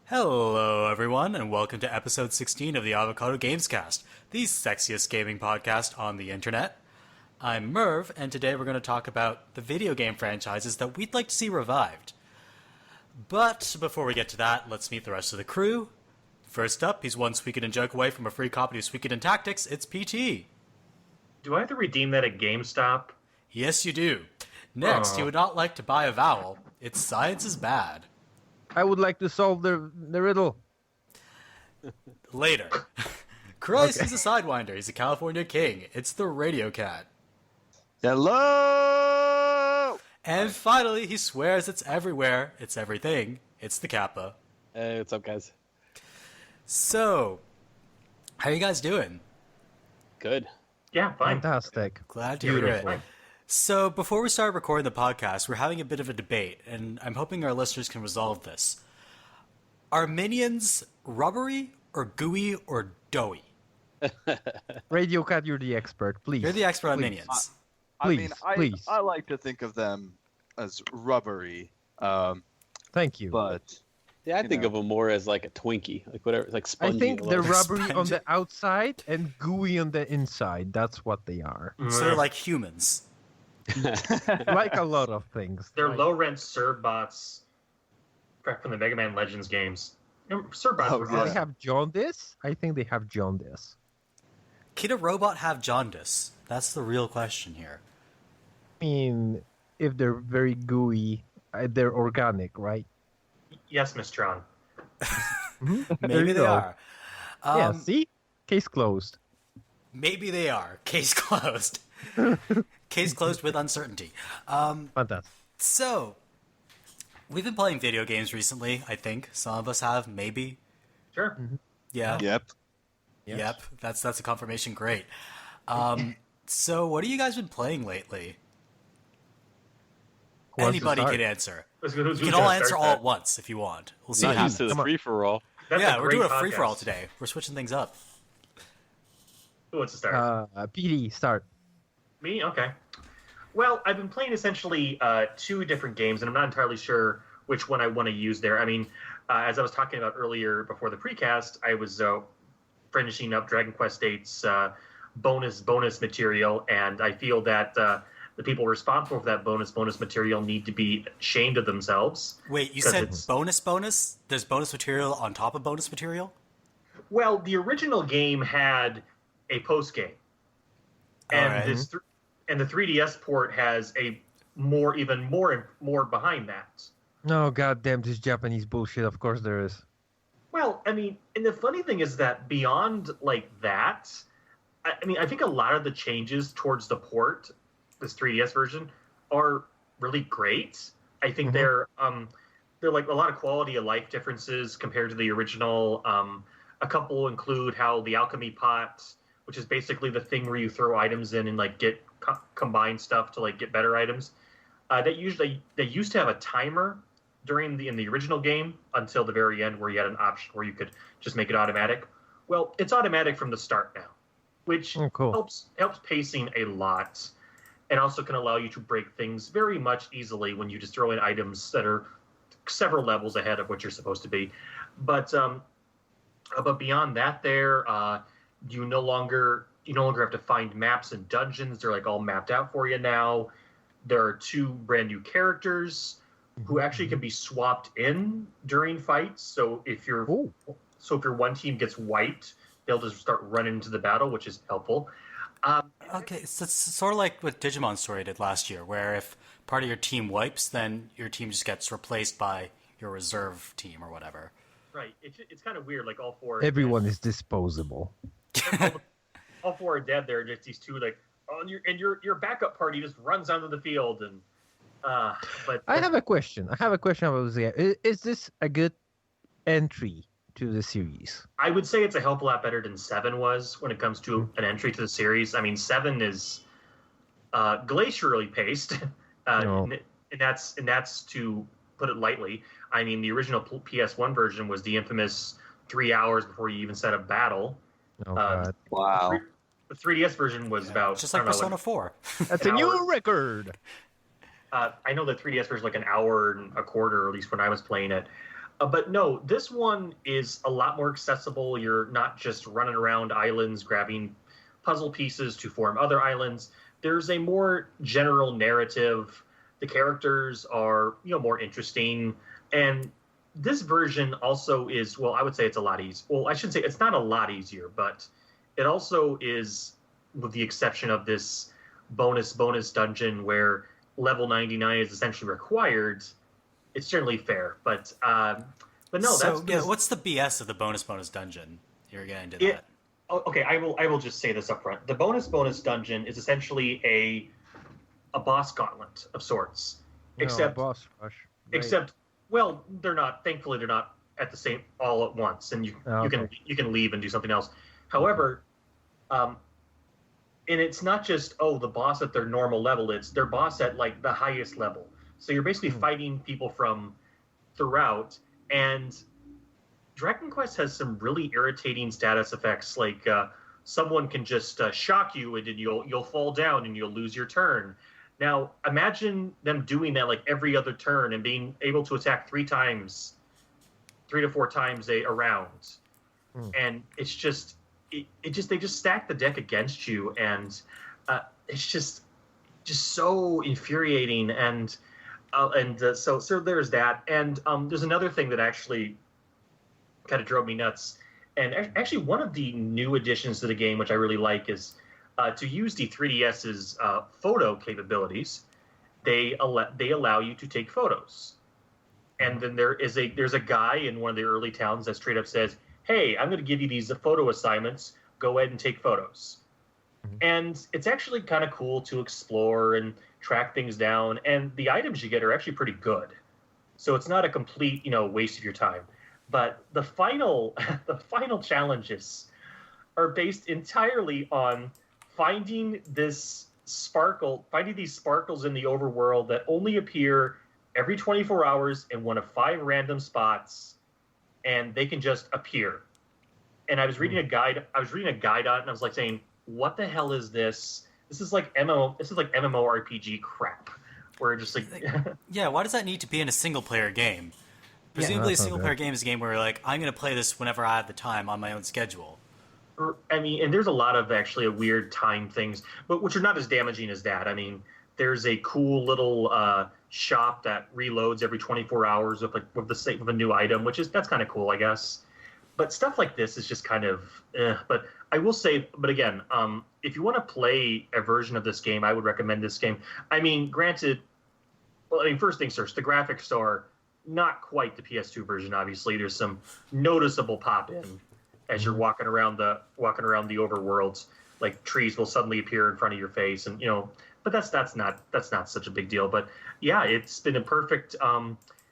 Hello, everyone, and welcome to episode 16 of the Avocado Gamescast, the sexiest gaming podcast on the internet. I'm Merve, and today we're going to talk about the video game franchises that we'd like to see revived. But before we get to that, let's meet the rest of the crew. First up, he's one Sweekit and Joke away from a free copy of Sweekit and Tactics. It's PT. Do I have to redeem that at GameStop? Yes, you do. Next, he would not like to buy a vowel. Its science is bad. I would like to solve the riddle. Later. Christ, he's a Sidewinder. He's a California king. It's the Radio Cat. Hello! And finally, he swears it's everywhere. It's everything. It's the Kappa. Hey, what's up, guys? So, how are you guys doing? Good. Yeah, fine. Fantastic. Glad to hear Beautiful. it. So, before we start recording the podcast, we're having a bit of a debate, and I'm hoping our listeners can resolve this. Are minions rubbery, or gooey, or doughy? Radio Cat, you're the expert, please. You're the expert on Please. minions. Please. I like to think of them as rubbery, Thank you. but Yeah, I think of them more as like a Twinkie, like whatever, like I spongy. think a they're little. rubbery on the outside and gooey on the inside. That's what they are. So they're like humans. Like a lot of things. They're Like- low-rent Serbots from the Mega Man Legends games. Serbots Oh, were yeah. They awesome. have jaundice? I think they have jaundice. Can a robot have jaundice? That's the real question here. I mean, if they're very gooey, they're organic, right? Yes, Miss Tron. There Maybe you they go. are. Yeah, see? Case closed. Maybe they are. Case closed. Case closed with uncertainty. Fantastic. So, we've been playing video games recently, I think. Some of us have, maybe. Sure. Yeah. yep. Yep. That's a confirmation. Great. So, what have you guys been playing lately? Who wants to Anybody start? can answer. Who's You gonna can all start answer all that? at once if you want. We'll see what Not used happens. to the Come on. free for all. That's Yeah, we're doing a great free-for-all podcast. today. We're switching things up. Who wants to start? PD, start. Me? Okay. Well, I've been playing essentially two different games, and I'm not entirely sure which one I want to use there. I mean, as I was talking about earlier before the precast, I was finishing up Dragon Quest VIII's bonus material, and I feel that the people responsible for that bonus material need to be ashamed of themselves. Wait, you 'Cause said it's- bonus? There's bonus material on top of bonus material? Well, the original game had a post game, and Alright. And the 3DS port has even more behind that. No, goddamn this Japanese bullshit. Of course there is. Well, I mean, and the funny thing is that beyond like that, I mean, I think a lot of the changes towards the port, this 3DS version, are really great. I think Mhm. they're like a lot of quality of life differences compared to the original. A couple include how the alchemy pot, which is basically the thing where you throw items in and like get combine stuff to like get better items. They used to have a timer in the original game until the very end where you had an option where you could just make it automatic. Well, it's automatic from the start now, which Oh, cool. helps pacing a lot, and also can allow you to break things very much easily when you just throw in items that are several levels ahead of what you're supposed to be. But beyond that, you no longer have to find maps and dungeons. They're like all mapped out for you now. There are two brand new characters who actually can be swapped in during fights. So if your Ooh. one team gets wiped, they'll just start running into the battle, which is helpful. Okay, so it's sort of like what Digimon Story did last year, where if part of your team wipes, then your team just gets replaced by your reserve team or whatever. Right. It's kind of weird. Like all four. Everyone is disposable. all four are dead. They're just these two like, oh, and your backup party just runs onto the field and. But I have a question. About this game. Is this a good entry to the series? I would say it's a hell of a lot better than 7 was when it comes to an entry to the series. I mean, 7 is glacially paced, No. and that's to put it lightly. I mean, the original PS1 version was the infamous 3 hours before you even set a battle. Oh, God. Wow. The 3DS version was about Just like I don't know, Persona 4. That's a an new hour. record. I know the 3DS version was like an hour and a quarter, or at least when I was playing it. But no, this one is a lot more accessible. You're not just running around islands grabbing puzzle pieces to form other islands. There's a more general narrative. The characters are, more interesting. And this version also is, well, I would say it's a lot easier. Well, I shouldn't say it's not a lot easier, but it also is, with the exception of this bonus dungeon where level 99 is essentially required. It's generally fair, but no. So that's what's the BS of the bonus dungeon? You're getting into that. Okay, I will just say this up front. The bonus dungeon is essentially a boss gauntlet of sorts. Except boss rush. Right. except well, they're not. Thankfully, they're not at the same all at once, and you can leave and do something else. However, and it's not just the boss at their normal level. It's their boss at like the highest level. So you're basically fighting people from throughout, and Dragon Quest has some really irritating status effects. Like someone can just shock you, and then you'll fall down and you'll lose your turn. Now imagine them doing that like every other turn and being able to attack 3 to 4 times a round, and it's just they just stack the deck against you, and it's just so infuriating. And so there's that. And there's another thing that actually kind of drove me nuts. And actually, one of the new additions to the game, which I really like, is to use the 3DS's photo capabilities. They allow you to take photos. And then there's a guy in one of the early towns that straight up says, "Hey, I'm going to give you these photo assignments. Go ahead and take photos." And it's actually kind of cool to explore and track things down, and the items you get are actually pretty good. So it's not a complete, waste of your time. But the final challenges are based entirely on finding these sparkles in the overworld that only appear every 24 hours in one of 5 random spots, and they can just appear. And I was reading a guide on it, and I was like saying, what the hell is this? This is like MMORPG crap. Where just like yeah, why does that need to be in a single player game? Presumably a single player game is a game where you're like, I'm going to play this whenever I have the time on my own schedule. I mean, and there's a lot of actually weird time things, but which are not as damaging as that. I mean, there's a cool little shop that reloads every 24 hours with a new item, that's kind of cool, I guess. But stuff like this is just kind of But I will say, but again, if you want to play a version of this game, I would recommend this game. I mean, granted, first things first, the graphics are not quite the PS2 version. Obviously, there's some noticeable pop-in as you're walking around the overworld. Like trees will suddenly appear in front of your face, and but that's not such a big deal. But yeah, it's been a perfect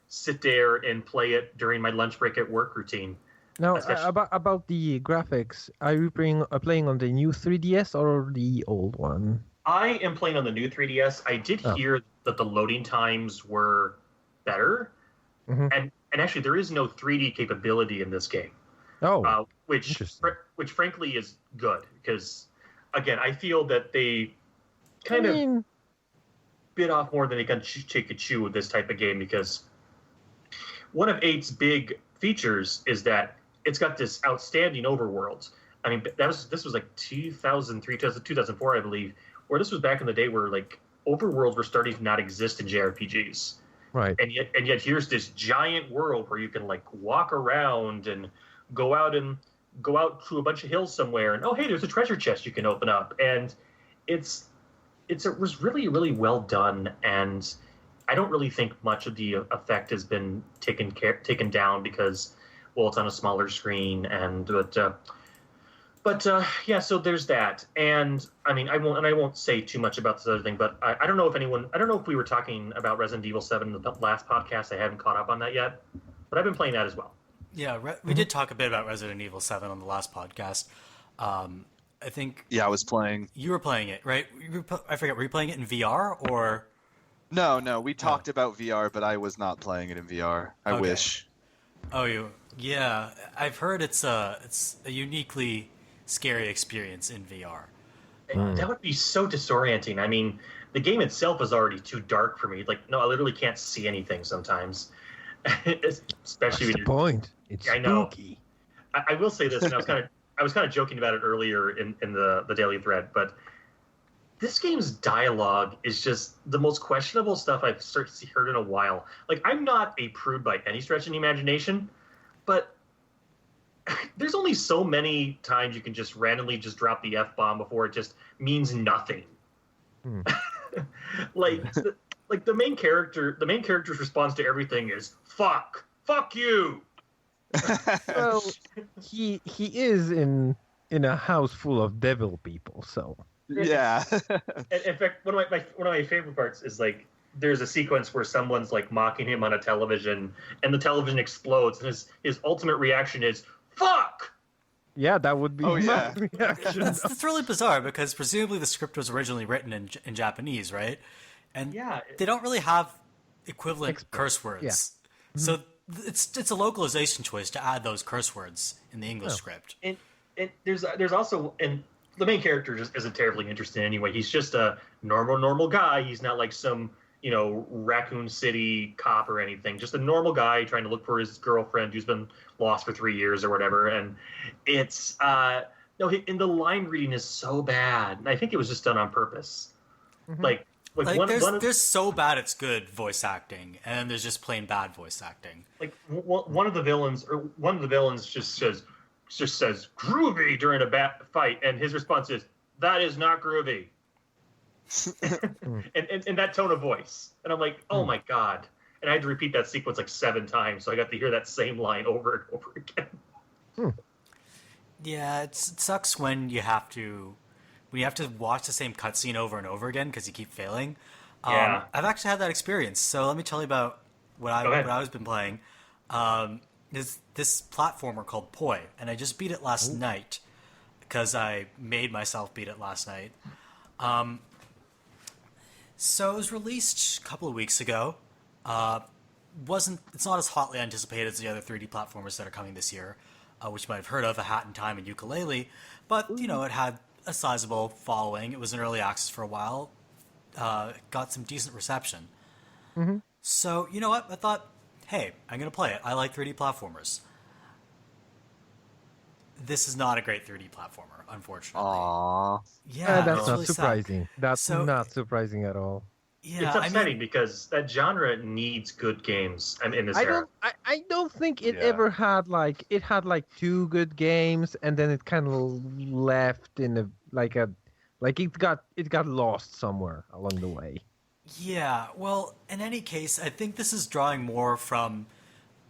sit there and play it during my lunch break at work routine. Now, about the graphics, are you playing on the new 3DS or the old one? I am playing on the new 3DS. I did hear that the loading times were better, and actually there is no 3D capability in this game. Oh, which frankly is good, because again, I feel that they kind of bit off more than they can chew with this type of game, because one of 8's big features is that it's got this outstanding overworld. I mean, this was like 2003, 2004, I believe, where this was back in the day where like overworlds were starting to not exist in JRPGs. Right. And yet here's this giant world where you can like walk around and go out to a bunch of hills somewhere, and hey, there's a treasure chest you can open up, and it was really, really well done. And I don't really think much of the effect has been taken down because, well, it's on a smaller screen, but yeah. So there's that, and I mean, I won't say too much about this other thing, but I don't know if we were talking about Resident Evil 7 in the last podcast. I haven't caught up on that yet, but I've been playing that as well. Yeah, we did talk a bit about Resident Evil 7 on the last podcast. I think. Yeah, I was playing. You were playing it, right? I forget. Were you playing it in VR or? No. We talked about VR, but I was not playing it in VR. I wish. Oh, yeah. I've heard it's a uniquely scary experience in VR. That would be so disorienting. I mean, the game itself is already too dark for me. Like, no, I literally can't see anything sometimes. Especially What's when the point? It's I know. spooky. I will say this, and I was kind of joking about it earlier in the daily thread, but this game's dialogue is just the most questionable stuff I've heard in a while. Like, I'm not a prude by any stretch of the imagination, but there's only so many times you can just randomly just drop the F-bomb before it just means nothing. like the main character's response to everything is fuck you. Well, he is in a house full of devil people, so Yeah. In fact, one of my favorite parts is like there's a sequence where someone's like mocking him on a television, and the television explodes, and his ultimate reaction is "fuck." yeah, that would be Oh, my yeah. reaction. That's really bizarre because presumably the script was originally written in Japanese, right? And Yeah. they don't really have equivalent curse words. Yeah. So it's a localization choice to add those curse words in the English script. And there's also, and the main character just isn't terribly interesting anyway. He's just a normal guy. He's not like some Raccoon City cop or anything. Just a normal guy trying to look for his girlfriend who's been lost for 3 years or whatever. And it's and the line reading is so bad. And I think it was just done on purpose. Like there's so bad it's good voice acting, and then there's just plain bad voice acting. Like one of the villains just says groovy during a fight, and his response is, "That is not groovy." and that tone of voice, and I'm like, oh my god! And I had to repeat that sequence like 7 times, so I got to hear that same line over and over again. Yeah, it sucks when you have to watch the same cutscene over and over again because you keep failing. Yeah. I've actually had that experience, so let me tell you about what I've been playing. Is this platformer called Poi, and I just beat it last night because I made myself beat it last night. So it was released a couple of weeks ago. It's not as hotly anticipated as the other 3D platformers that are coming this year, which you might have heard of, A Hat in Time and Yooka-Laylee. But it had a sizable following. It was in early access for a while. Got some decent reception. Mm-hmm. So you know what? I thought, hey, I'm gonna play it. I like 3D platformers. This is not a great 3D platformer, unfortunately. Aww. Yeah, that's it's not really sad. surprising. That's So- not surprising at all. Yeah, It's upsetting because that genre needs good games in this era. I don't think it Yeah. ever had like 2 good games, and then it kind of left in it got lost somewhere along the way. Yeah, well, in any case, I think this is drawing more from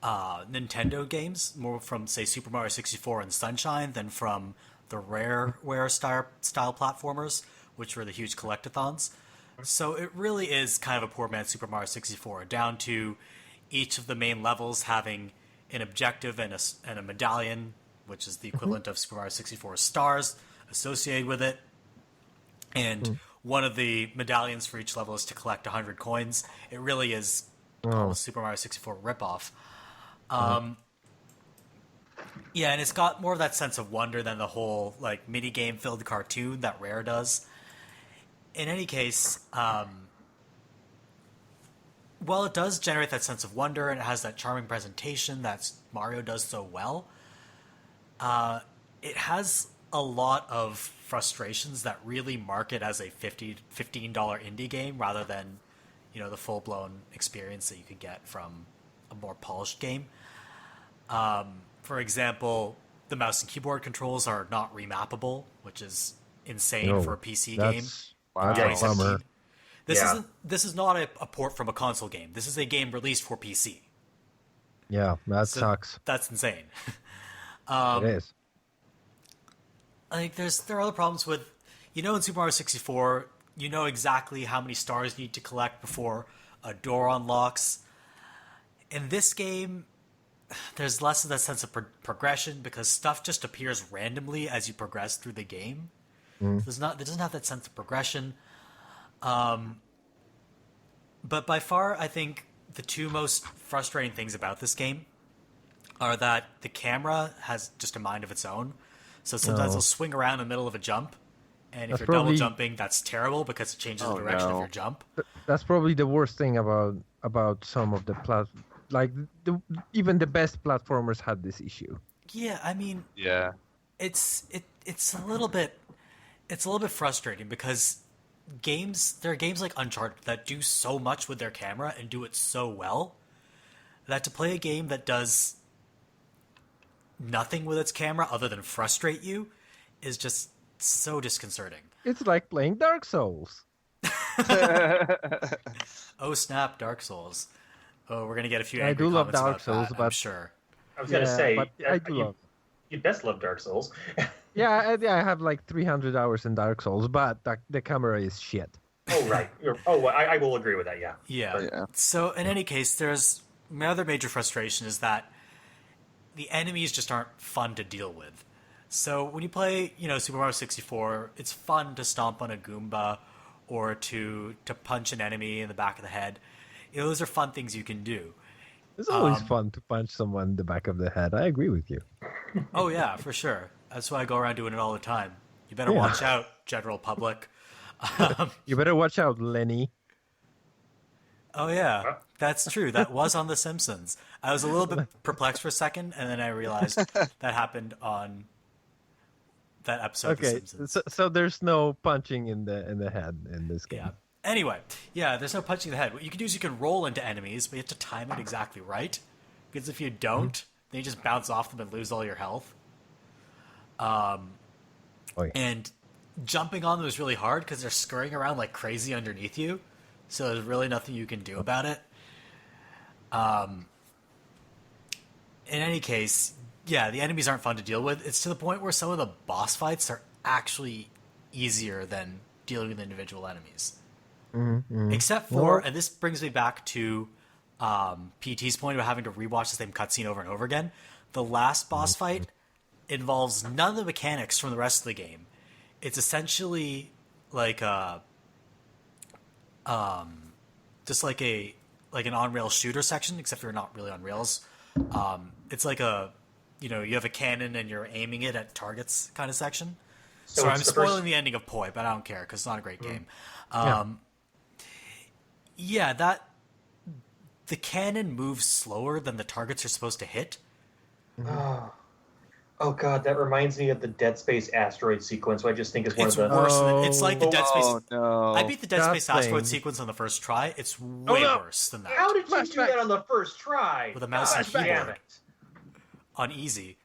Nintendo games, more from, say, Super Mario 64 and Sunshine, than from the Rareware style platformers, which were the huge collectathons. So it really is kind of a poor man's Super Mario 64, down to each of the main levels having an objective and a medallion, which is the equivalent of Super Mario 64 stars associated with it. And one of the medallions for each level is to collect 100 coins. It really is a Super Mario 64 ripoff. Yeah, and it's got more of that sense of wonder than the whole like mini game filled cartoon that Rare does. In any case, while it does generate that sense of wonder and it has that charming presentation that Mario does so well, it has a lot of frustrations that really mark it as a $15 indie game rather than, the full-blown experience that you could get from a more polished game. For example, the mouse and keyboard controls are not remappable, which is insane for a PC game. Wow, Yeah, bummer. This is not a port from a console game. This is a game released for PC. Yeah, that sucks. That's insane. It is. Like there are other problems with, in Super Mario 64, you know exactly how many stars you need to collect before a door unlocks. In this game, there's less of that sense of progression because stuff just appears randomly as you progress through the game. It doesn't have that sense of progression. But by far, I think the 2 most frustrating things about this game are that the camera has just a mind of its own. So sometimes it'll swing around in the middle of a jump, and if you're double jumping, that's terrible because it changes the direction of your jump. That's probably the worst thing about some of the like even the best platformers had this issue. Yeah, I mean, Yeah. it's a little bit frustrating because there are games like Uncharted that do so much with their camera and do it so well that to play a game that does nothing with its camera other than frustrate you is just so disconcerting. It's like playing Dark Souls. Oh snap, Dark Souls. Oh, we're gonna get a few I angry do love comments Dark about Souls, that, I'm but- sure. I was gonna say, but I do love. you best love Dark Souls. Yeah, I have like 300 hours in Dark Souls, but the camera is shit. Oh right. I will agree with that. Yeah. Yeah. Yeah. So in any case, there's my other major frustration is that the enemies just aren't fun to deal with. So when you play, Super Mario 64, it's fun to stomp on a Goomba or to punch an enemy in the back of the head. Those are fun things you can do. It's always fun to punch someone in the back of the head. I agree with you. Oh yeah, for sure. That's why I go around doing it all the time. You better Yeah. watch out, general public. You better watch out, Lenny. Oh yeah, that's true. That was on The Simpsons. I was a little bit perplexed for a second, and then I realized that happened on that episode of The Okay, Simpsons. so there's no punching in the head in this game. Yeah. Anyway, yeah, there's no punching in the head. What you can do is you can roll into enemies, but you have to time it exactly right. Because if you don't, then you just bounce off them and lose all your health. Oh, yeah. And jumping on them is really hard because they're scurrying around like crazy underneath you. So there's really nothing you can do about it. In any case, yeah, the enemies aren't fun to deal with. It's to the point where some of the boss fights are actually easier than dealing with individual enemies. Except for, and this brings me back to PT's point about having to rewatch the same cutscene over and over again. The last boss fight involves none of the mechanics from the rest of the game. It's essentially like just like an on-rails shooter section, except you're not really on rails. It's like you have a cannon and you're aiming it at targets kind of section. So I'm spoiling the ending of Poi, but I don't care because it's not a great game. Yeah, the cannon moves slower than the targets are supposed to hit. Oh god, that reminds me of the Dead Space asteroid sequence, which I just think is one It's of the worse. It's like the Dead Space. Oh no! I beat the Dead Stop Space asteroid playing. sequence on the first try. It's way worse than that. How did you do that on the first try? With a mouse and God damn keyboard. it. On easy.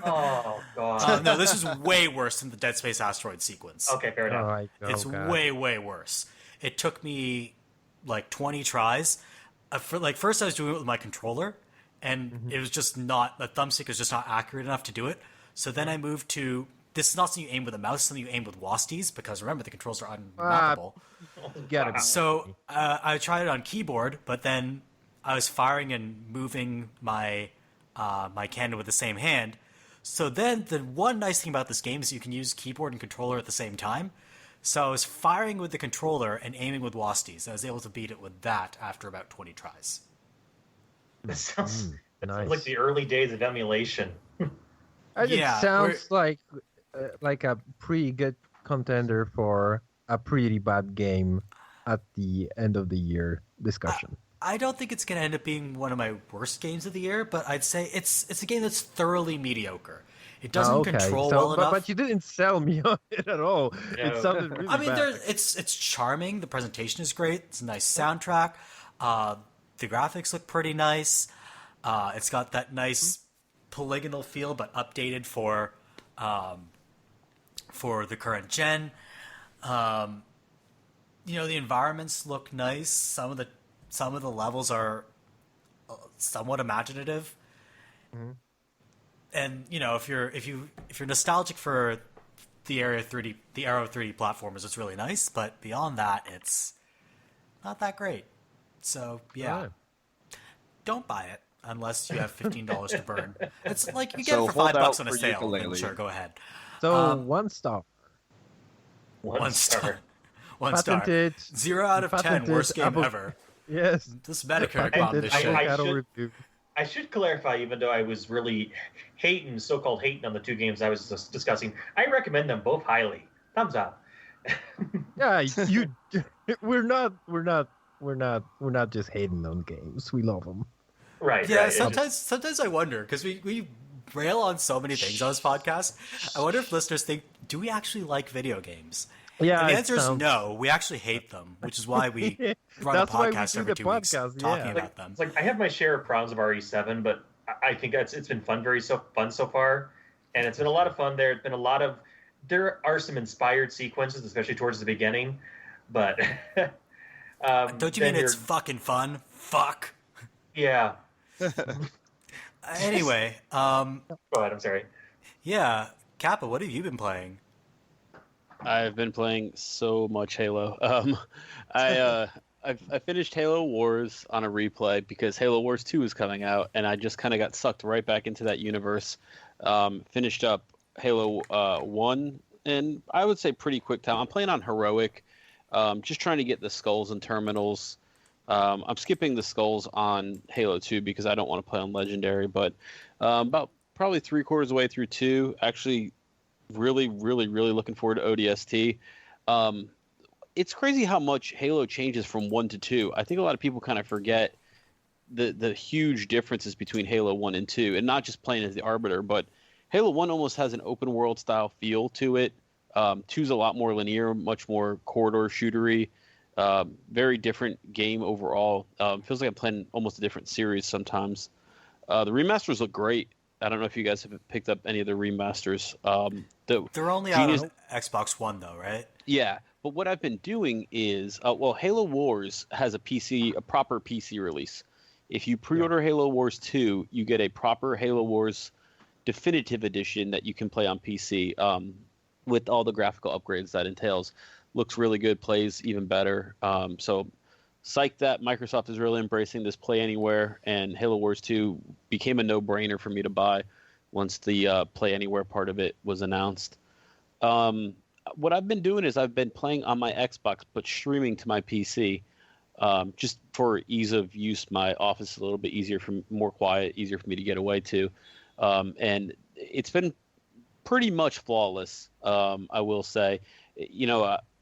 Oh god. No, this is way worse than the Dead Space asteroid sequence. Okay, fair enough. It's way, way worse. It took me like 20 tries. First I was doing it with my controller, and it was just not, the thumbstick is just not accurate enough to do it. So then I moved to, this is not something you aim with a mouse, something you aim with WASDs, because remember, the controls are unmappable. Get it. So I tried it on keyboard, but then I was firing and moving my my cannon with the same hand. So then the one nice thing about this game is you can use keyboard and controller at the same time. So I was firing with the controller and aiming with WASDs. I was able to beat it with that after about 20 tries. That sounds Nice. like the early days of emulation. Yeah, It sounds like a pretty good contender for a pretty bad game at the end of the year discussion. I don't think it's going to end up being one of my worst games of the year, but I'd say it's a game that's thoroughly mediocre. It doesn't control well enough. But you didn't sell me on it at all. No. It sounded really I mean, bad. it's charming. The presentation is great. It's a nice soundtrack. The graphics look pretty nice. It's got that nice polygonal feel, but updated for the current gen. The environments look nice. Some of the levels are somewhat imaginative. And if you're nostalgic for the Arrow 3D platformers, it's really nice. But beyond that, it's not that great. So yeah, Alright. don't buy it unless you have $15 to burn. It's like you get So it for hold out $5 on a for sale. Then ukulele. sure, go ahead. So 1 star. One star. 1 star. Patented. 0 out of 10. Patented Worst game Apple- ever. Yes. This Metacritic Patented bomb this shit. avocado should- review. I should clarify, even though I was really so-called hating on the two games I was just discussing, I recommend them both highly. Thumbs up. Yeah, we're not just hating on games. We love them. Right. Yeah, Right. sometimes I wonder because we rail on so many things on this podcast. I wonder if listeners think, do we actually like video games? Yeah, And the it answer is sounds. no. We actually hate them, which is why we run a That's why we podcast do every the 2 weeks podcast. talking Yeah. about them. It's like I have my share of problems of RE7, but I think it's been fun so far, and it's been a lot of fun. There are some inspired sequences, especially towards the beginning, but Don't you mean it's fucking fun? Fuck. Yeah. Anyway, Go ahead. I'm sorry. yeah, Kappa, what have you been playing? I've been playing so much Halo. I finished Halo Wars on a replay because Halo Wars 2 is coming out, and I just kind of got sucked right back into that universe. Finished up Halo 1, and I would say pretty quick time. I'm playing on Heroic, just trying to get the skulls and terminals. I'm skipping the skulls on Halo 2 because I don't want to play on Legendary, but about probably 3/4 of the way through 2, actually really looking forward to ODST. It's crazy how much Halo changes from 1 to 2. I think a lot of people kind of forget the huge differences between Halo 1 and 2, and not just playing as the Arbiter, but Halo 1 almost has an open world style feel to it. 2's a lot more linear, much more corridor shootery. Very different game overall. Feels like I'm playing almost a different series sometimes. The remasters look great. I don't know if you guys have picked up any of the remasters. They're only out on Xbox One, though, right? Yeah, but what I've been doing is, Halo Wars has a proper PC release. If you pre-order Halo Wars 2, you get a proper Halo Wars Definitive Edition that you can play on PC with all the graphical upgrades that entails. Looks really good, plays even better. So psyched that Microsoft is really embracing this Play Anywhere, and Halo Wars 2 became a no-brainer for me to buy once the Play Anywhere part of it was announced. What I've been doing is I've been playing on my Xbox, but streaming to my PC, just for ease of use. My office is a little bit more quiet, easier for me to get away to. And it's been pretty much flawless, I will say.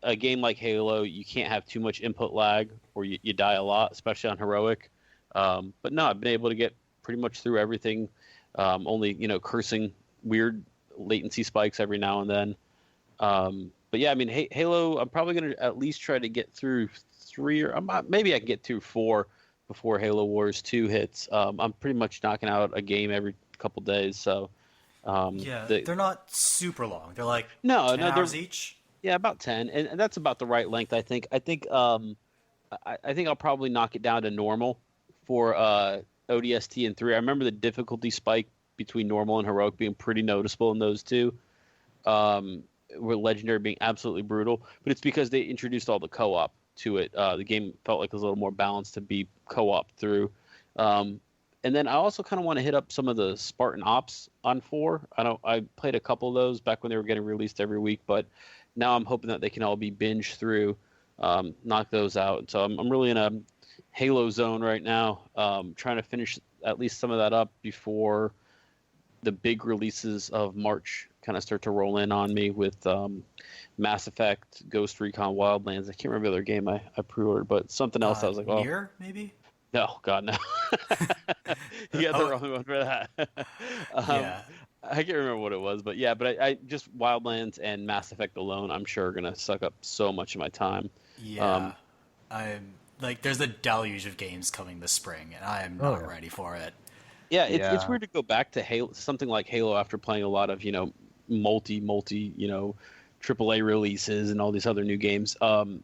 A game like Halo, you can't have too much input lag or you die a lot, especially on Heroic. But no, I've been able to get pretty much through everything, only, cursing weird latency spikes every now and then. But yeah, I mean, Halo, I'm probably going to at least try to get through 3 or maybe I can get through 4 before Halo Wars 2 hits. I'm pretty much knocking out a game every couple days. So they're not super long. They're like 10 hours each. Yeah, about 10, and that's about the right length, I think. I think I'll probably knock it down to normal for ODST and 3. I remember the difficulty spike between normal and heroic being pretty noticeable in those two. With Legendary being absolutely brutal, but it's because they introduced all the co-op to it. The game felt like it was a little more balanced to be co-op through. And then I also kind of want to hit up some of the Spartan Ops on 4. I played a couple of those back when they were getting released every week, but now I'm hoping that they can all be binged through, knock those out. So I'm really in a Halo zone right now, trying to finish at least some of that up before the big releases of March kind of start to roll in on me with Mass Effect, Ghost Recon Wildlands. I can't remember the other game I pre-ordered, but something else I was like, Nier, maybe? No, God, no. You got the wrong one for that. Yeah. I can't remember what it was, but yeah, I just Wildlands and Mass Effect alone, I'm sure are going to suck up so much of my time. Yeah. I'm like, there's a deluge of games coming this spring, and I am not ready for it. Yeah, it's weird to go back to Halo, something like Halo after playing a lot of, multi, AAA releases and all these other new games.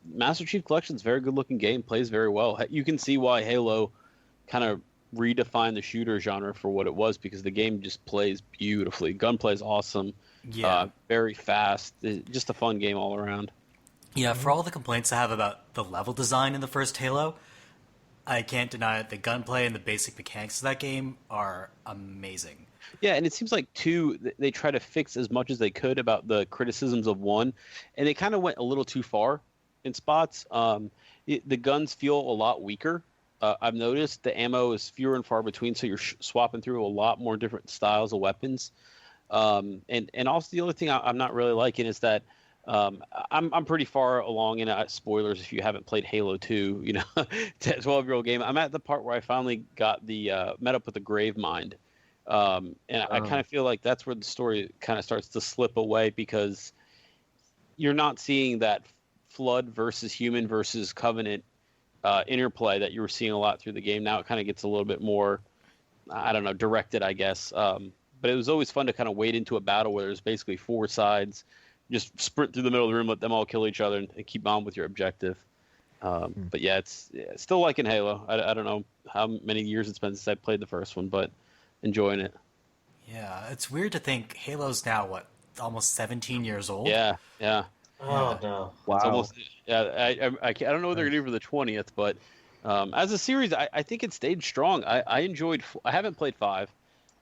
Master Chief Collection's a very good looking game, plays very well. You can see why Halo kind of redefined the shooter genre for what it was, because the game just plays beautifully. Gunplay's awesome. Yeah. Very fast. Just a fun game all around. Yeah, for all the complaints I have about the level design in the first Halo, I can't deny it. The gunplay and the basic mechanics of that game are amazing. Yeah, and it seems like 2, they try to fix as much as they could about the criticisms of 1, and they kind of went a little too far in spots. The guns feel a lot weaker. I've noticed the ammo is fewer and far between, so you're swapping through a lot more different styles of weapons. And also the other thing I'm not really liking is that I'm pretty far along in spoilers if you haven't played Halo 2, 12-year-old game. I'm at the part where I finally got the met up with the Grave Mind. And I kind of feel like that's where the story kind of starts to slip away because you're not seeing that Flood versus human versus Covenant interplay that you were seeing a lot through the game. Now it kind of gets a little bit more, I don't know, directed, I guess. But it was always fun to kind of wade into a battle where there's basically 4 sides. Just sprint through the middle of the room, let them all kill each other, and keep on with your objective. But yeah, it's still like in Halo. I don't know how many years it's been since I played the first one, but enjoying it. Yeah, it's weird to think Halo's now, what, almost 17 years old? Yeah. Oh no! Wow. It's almost, I don't know what they're gonna do for the 20th, but as a series, I think it stayed strong. I enjoyed. I haven't played 5.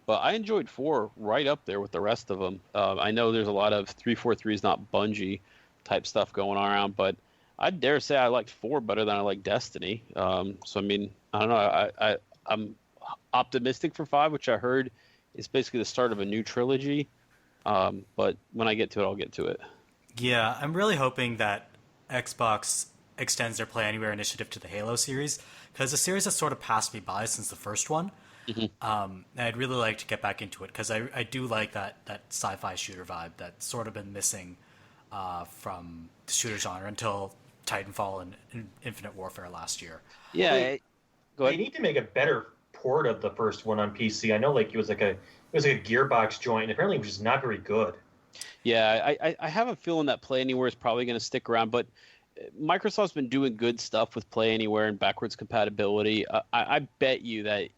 But I enjoyed 4 right up there with the rest of them. I know there's a lot of 343 is not Bungie type stuff going around, but I dare say I liked 4 better than I like Destiny. So I mean, I don't know. I'm optimistic for 5, which I heard is basically the start of a new trilogy. But when I get to it, I'll get to it. Yeah, I'm really hoping that Xbox extends their Play Anywhere initiative to the Halo series, because the series has sort of passed me by since the first one. And I'd really like to get back into it because I do like that sci-fi shooter vibe that's sort of been missing from the shooter genre until Titanfall and Infinite Warfare last year. Yeah, go They ahead. need to make a better port of the first one on PC. I know, like it was like a Gearbox joint, and apparently it was just not very good. Yeah, I have a feeling that Play Anywhere is probably going to stick around, but Microsoft's been doing good stuff with Play Anywhere and backwards compatibility. I bet you that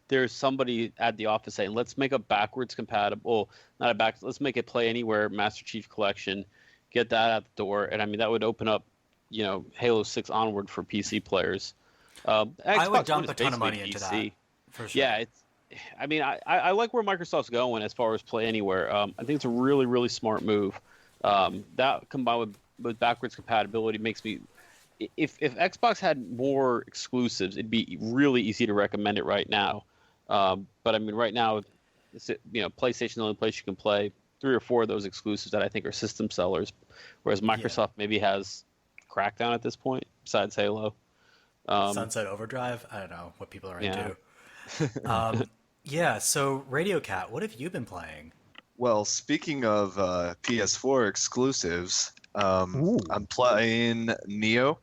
there's somebody at the office saying, "Let's make a backwards compatible, let's make a Play Anywhere Master Chief Collection, get that out the door." And I mean that would open up, Halo 6 onward for PC players. I Xbox would dump One a is ton of money basically into PC. that, for sure. Yeah, I mean, I like where Microsoft's going as far as Play Anywhere. I think it's a really, really smart move. That combined with backwards compatibility makes me. If Xbox had more exclusives, it'd be really easy to recommend it right now. But I mean, right now, PlayStation's the only place you can play 3 or 4 of those exclusives that I think are system sellers, whereas Microsoft maybe has Crackdown at this point, besides Halo. Sunset Overdrive. I don't know what people are Yeah. into. Yeah. So Radio Cat, what have you been playing? Well, speaking of PS4 exclusives, Ooh. I'm playing Neo.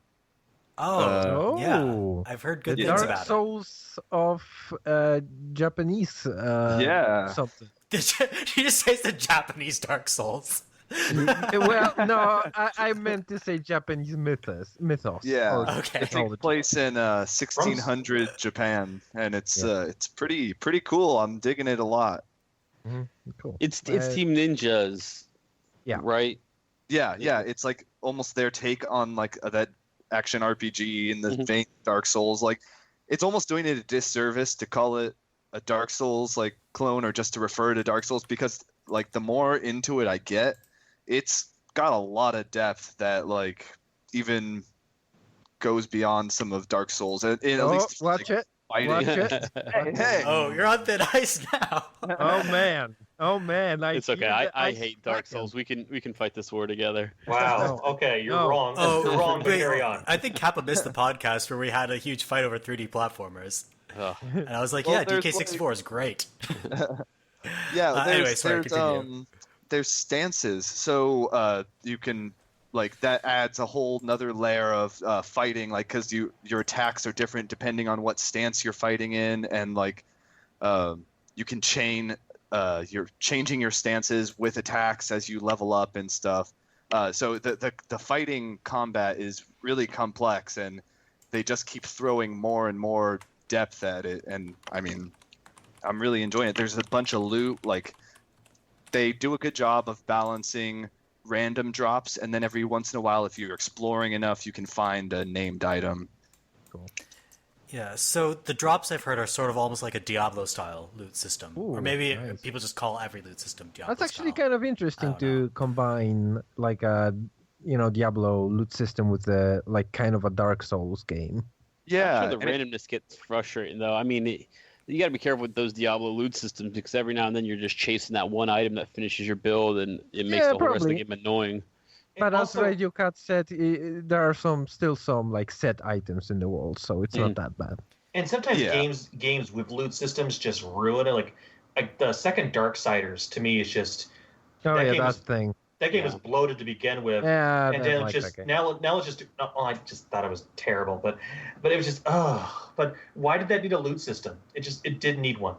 Oh, yeah. Oh. I've heard good The things Dark about Souls of Japanese Yeah. something. it. Did you just say it's the Japanese Dark Souls? Well, no, I meant to say Japanese mythos. Yeah. or Okay. It takes mythology. place in 1600 Japan, and it's pretty cool. I'm digging it a lot. Cool. It's Team Ninjas. Yeah. Right. Yeah. It's like almost their take on like that action RPG in the vein of Dark Souls. Like, it's almost doing it a disservice to call it a Dark Souls like clone or just to refer to Dark Souls, because like the more into it I get, it's got a lot of depth that like even goes beyond some of Dark Souls. At least watch it. fighting. Watch it. Hey. Oh, you're on thin ice now. Oh man. It's okay. I hate Dark Souls. We can fight this war together. Wow. Okay, you're No. wrong. You're wrong, but wait, carry on. I think Kappa missed the podcast where we had a huge fight over 3D platformers. Ugh. And I was like, Well, yeah, there's DK64 is great. Yeah, Anyway, sorry, continue. there's stances, so you can like that adds a whole another layer of fighting, like because your attacks are different depending on what stance you're fighting in, and like you can you're changing your stances with attacks as you level up and stuff. So the fighting combat is really complex, and they just keep throwing more and more depth at it, and I mean, I'm really enjoying it. There's a bunch of loot, like they do a good job of balancing random drops, and then every once in a while, if you're exploring enough, you can find a named item. Cool. Yeah, so the drops I've heard are sort of almost like a Diablo-style loot system. or Ooh, maybe nice. people just call every loot system Diablo-style. That's actually kind of interesting don't to combine like a Diablo loot system with a like kind of a Dark Souls game. Yeah, I'm sure the randomness gets frustrating though. I mean, you got to be careful with those Diablo loot systems because every now and then you're just chasing that one item that finishes your build, and it makes the whole rest of the probably. game annoying. But as also, Radio Cat said, there are still some like set items in the world, so it's not that bad. and sometimes Yeah. games with loot systems just ruin it. Like the second Darksiders to me is just Oh that yeah, game that was thing. that game was bloated to begin with. Yeah, And I then don't like just that game. now let's just I just thought it was terrible, but it was just but why did that need a loot system? It didn't need one.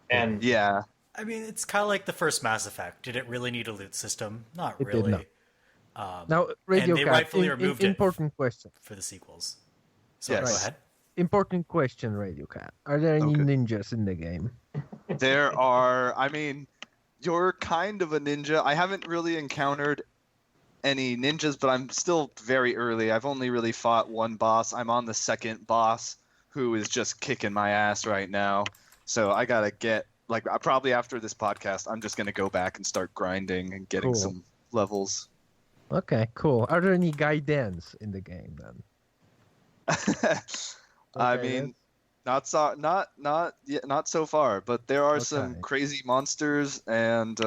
And Yeah. I mean, it's kind of like the first Mass Effect. Did it really need a loot system? Not It did really. not. Now, Radio they Cat, rightfully removed it. important question. For the sequels. So Yes. go ahead. Important question, Radio Cat. Are there any Okay. ninjas in the game? There are. I mean, you're kind of a ninja. I haven't really encountered any ninjas, but I'm still very early. I've only really fought one boss. I'm on the second boss, who is just kicking my ass right now. So I gotta get probably after this podcast, I'm just gonna go back and start grinding and getting Cool. some levels. Okay, cool. Are there any guidance in the game then? I Okay, mean, not so far, but there are some Okay. crazy monsters and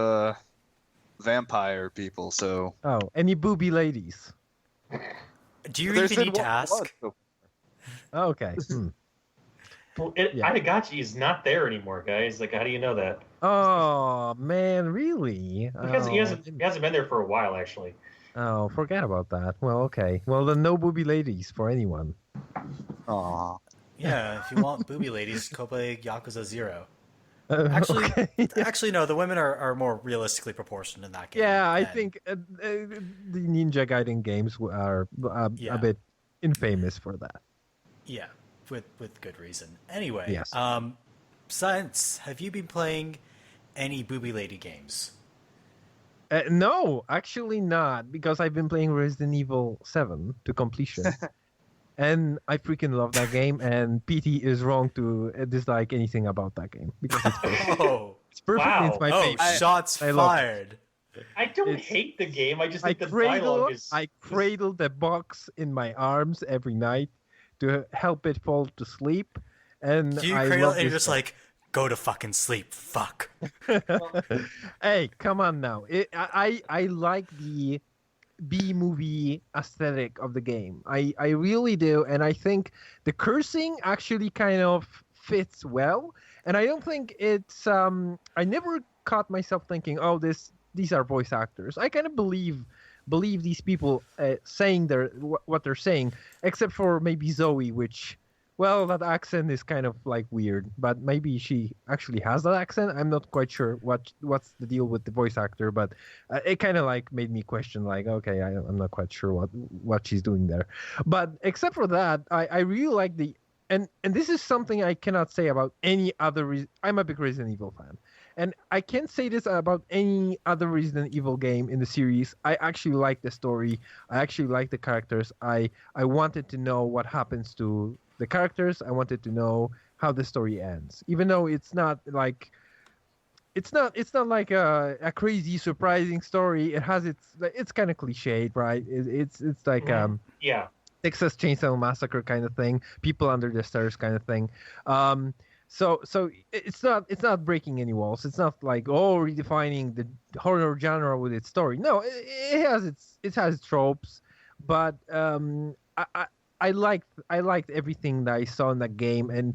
vampire people. So Oh, any booby ladies? Do you There's even been need to one ask? blood, so- Okay. well, Yeah. Itagachi is not there anymore, guys. Like, how do you know that? Oh man, really? He hasn't been there for a while, actually. Oh, forget about that. Well, okay. Well, then no booby ladies for anyone. Aw. Yeah, if you want booby ladies, go play Yakuza 0. Actually, Actually, no, the women are more realistically proportioned in that game. yeah, I and- think the Ninja Gaiden games are Yeah. a bit infamous for that. Yeah, with good reason. Anyway, Yes. Science, have you been playing any booby lady games? No, actually not, because I've been playing Resident Evil 7 to completion. And I freaking love that game, and PT is wrong to dislike anything about that game, because it's perfect. Oh, It's perfect, and it's my oh, favorite. shots I love it. fired. I don't It's- hate the game. I just I think the dialogue is. cradle the box in my arms every night to help it fall to sleep. And Do you I cradle love and you're this just like, go to fucking sleep, fuck. Hey, come on now. I like the B-movie aesthetic of the game. I really do, and I think the cursing actually kind of fits well. And I don't think it's I never caught myself thinking, oh, these are voice actors. I kind of believe these people saying what they're saying, except for maybe Zoe, which, well, that accent is kind of like weird, but maybe she actually has that accent. I'm not quite sure what's the deal with the voice actor, but it kind of like made me question, like, okay, I'm not quite sure what she's doing there. But except for that, I really like and this is something I cannot say about any other. I'm a big Resident Evil fan. And I can't say this about any other Resident Evil game in the series. I actually like the story. I actually like the characters. I wanted to know what happens to the characters. I wanted to know how the story ends. Even though it's not like a crazy surprising story. It has it's kind of cliched, right? It's like Yeah. Texas Chainsaw Massacre kind of thing, people under the stairs kind of thing. So it's not breaking any walls. It's not like redefining the horror genre with its story. No, it has its tropes, but I liked everything that I saw in that game, and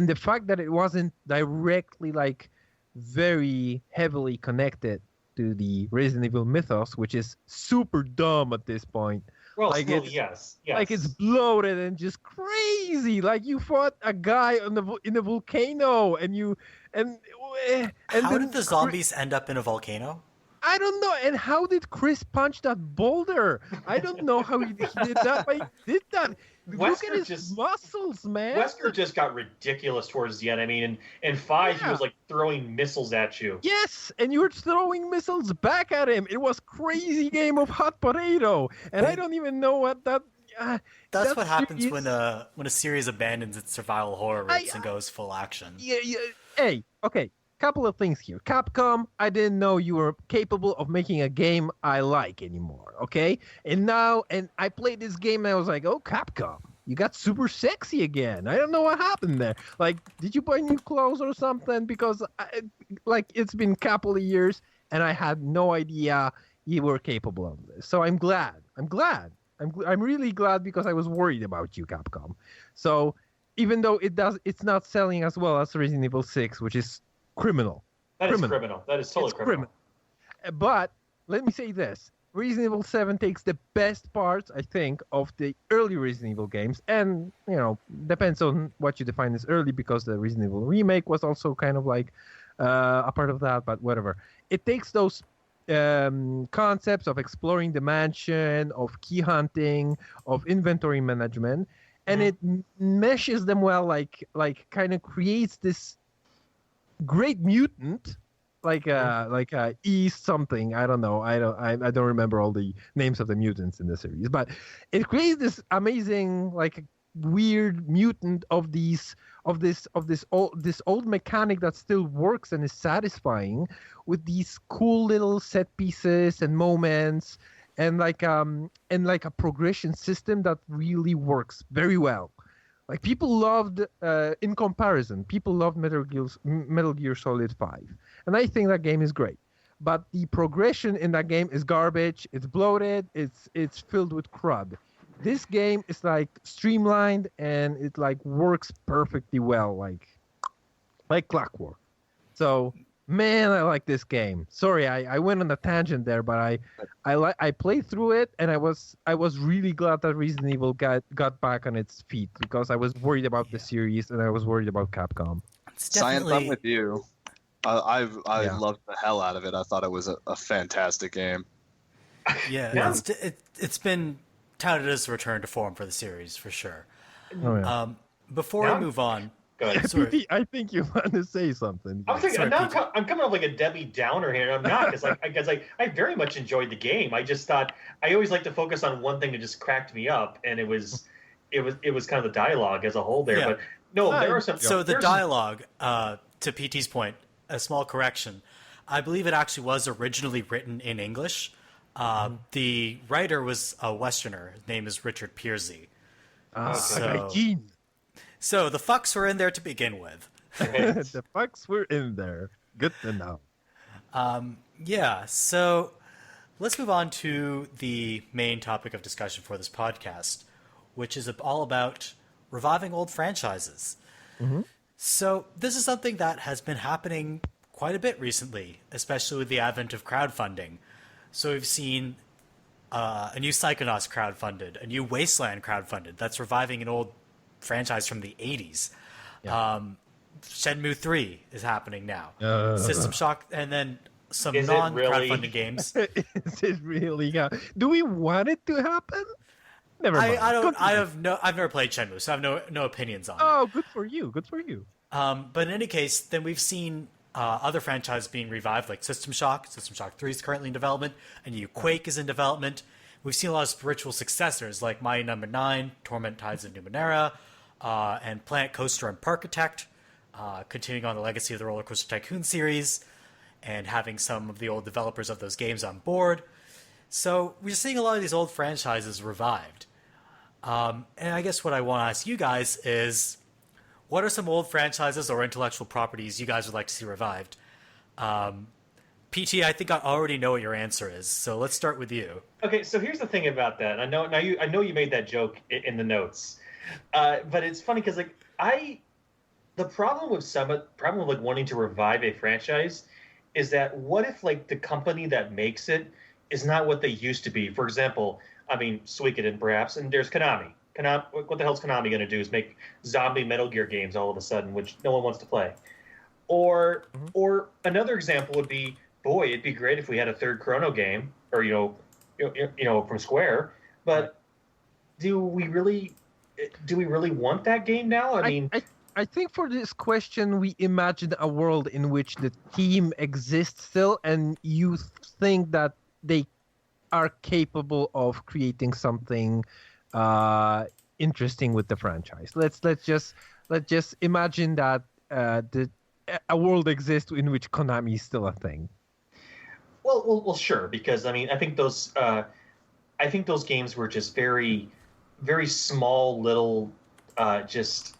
the fact that it wasn't directly like very heavily connected to the Resident Evil mythos, which is super dumb at this point. Well, Like still, it's- yes. Like it's bloated and just crazy. Like you fought a guy in a volcano, and How then did the zombies end up in a volcano? I don't know. And how did Chris punch that boulder? I don't know how he did that. But he did that. Look Wesker at his just- muscles, man. Wesker just got ridiculous towards the end. I mean, in 5, he Yeah. was like throwing missiles at you. Yes, and you were throwing missiles back at him. It was crazy game of hot potato, and I don't even know what that. That's that what happens series- when a series abandons its survival horror roots and goes full action. Yeah. Hey, okay. Couple of things here. Capcom, I didn't know you were capable of making a game I like anymore. Okay, and I played this game and I was like, oh, Capcom, you got super sexy again. I don't know what happened there. Like, did you buy new clothes or something? Because it's been a couple of years and I had no idea you were capable of this. So I'm glad. I'm really glad because I was worried about you, Capcom. So even though it's not selling as well as Resident Evil 6, which is criminal. That is criminal. That is totally It's criminal. But let me say this. Resident Evil 7 takes the best parts, I think, of the early Resident Evil games. And, depends on what you define as early, because the Resident Evil remake was also kind of like a part of that, but whatever. It takes those concepts of exploring the mansion, of key hunting, of inventory management, and it meshes them well, like kind of creates this great mutant, like East something. I don't know. I don't remember all the names of the mutants in the series, but it creates this amazing, like, weird mutant of this old mechanic that still works and is satisfying, with these cool little set pieces and moments, and like a progression system that really works very well. Like, people loved, in comparison, people loved Metal Gear Solid 5. And I think that game is great. But the progression in that game is garbage. It's bloated. It's filled with crud. This game is, like, streamlined, and it, like, works perfectly well, like clockwork. So, man, I like this game. Sorry, I went on a tangent there, but I played through it, and I was really glad that Resident Evil got back on its feet, because I was worried about the series, and I was worried about Capcom. Science, I'm with you. I loved the hell out of it. I thought it was a fantastic game. Yeah. It's been touted as a return to form for the series, for sure. Oh, yeah. Before we move on, Go ahead. sorry. I think you want to say something. I'm thinking, Sorry, I'm coming off like a Debbie Downer here, and I'm not, because I very much enjoyed the game. I just thought I always like to focus on one thing that just cracked me up, and it was kind of the dialogue as a whole there. Yeah. But no, there are some. So the there's- dialogue, to PT's point, a small correction. I believe it actually was originally written in English. The writer was a Westerner. His name is Richard Piercy. So the fucks were in there to begin with. The fucks were in there. Good to know. Yeah, so let's move on to the main topic of discussion for this podcast, which is all about reviving old franchises. So this is something that has been happening quite a bit recently, especially with the advent of crowdfunding. So we've seen a new Psychonauts crowdfunded, a new Wasteland crowdfunded that's reviving an old franchise from the 80s. Yeah. Shenmue 3 is happening now. System Shock, and then some Is it really? non-crowdfunded games. Is it really? Do we want it to happen? Never mind. I've never played Shenmue, so I have no opinions on it. Oh, good for you. Good for you. But in any case, then we've seen other franchises being revived, like System Shock. System Shock 3 is currently in development. A new Quake is in development. We've seen a lot of spiritual successors, like Mighty No. 9, Torment Tides of Numenera, and Planet Coaster and Parkitect, continuing on the legacy of the Roller Coaster Tycoon series, and having some of the old developers of those games on board. So we're seeing a lot of these old franchises revived. And I guess what I want to ask you guys is, what are some old franchises or intellectual properties you guys would like to see revived? PT, I think I already know what your answer is, so let's start with you. Okay, so here's the thing about that. I know you made that joke in the notes, but it's funny because the problem with like wanting to revive a franchise is that what if like the company that makes it is not what they used to be? For example, I mean, Suikoden perhaps, and there's Konami. What the hell's Konami going to do? Is make zombie Metal Gear games all of a sudden, which no one wants to play? Or another example would be, boy, it'd be great if we had a third Chrono game, or from Square. But do we really want that game now? I think for this question, we imagine a world in which the team exists still, and you think that they are capable of creating something interesting with the franchise. Let's just imagine that a world exists in which Konami is still a thing. Well, sure, because I mean, I think those games were just very, very small little, just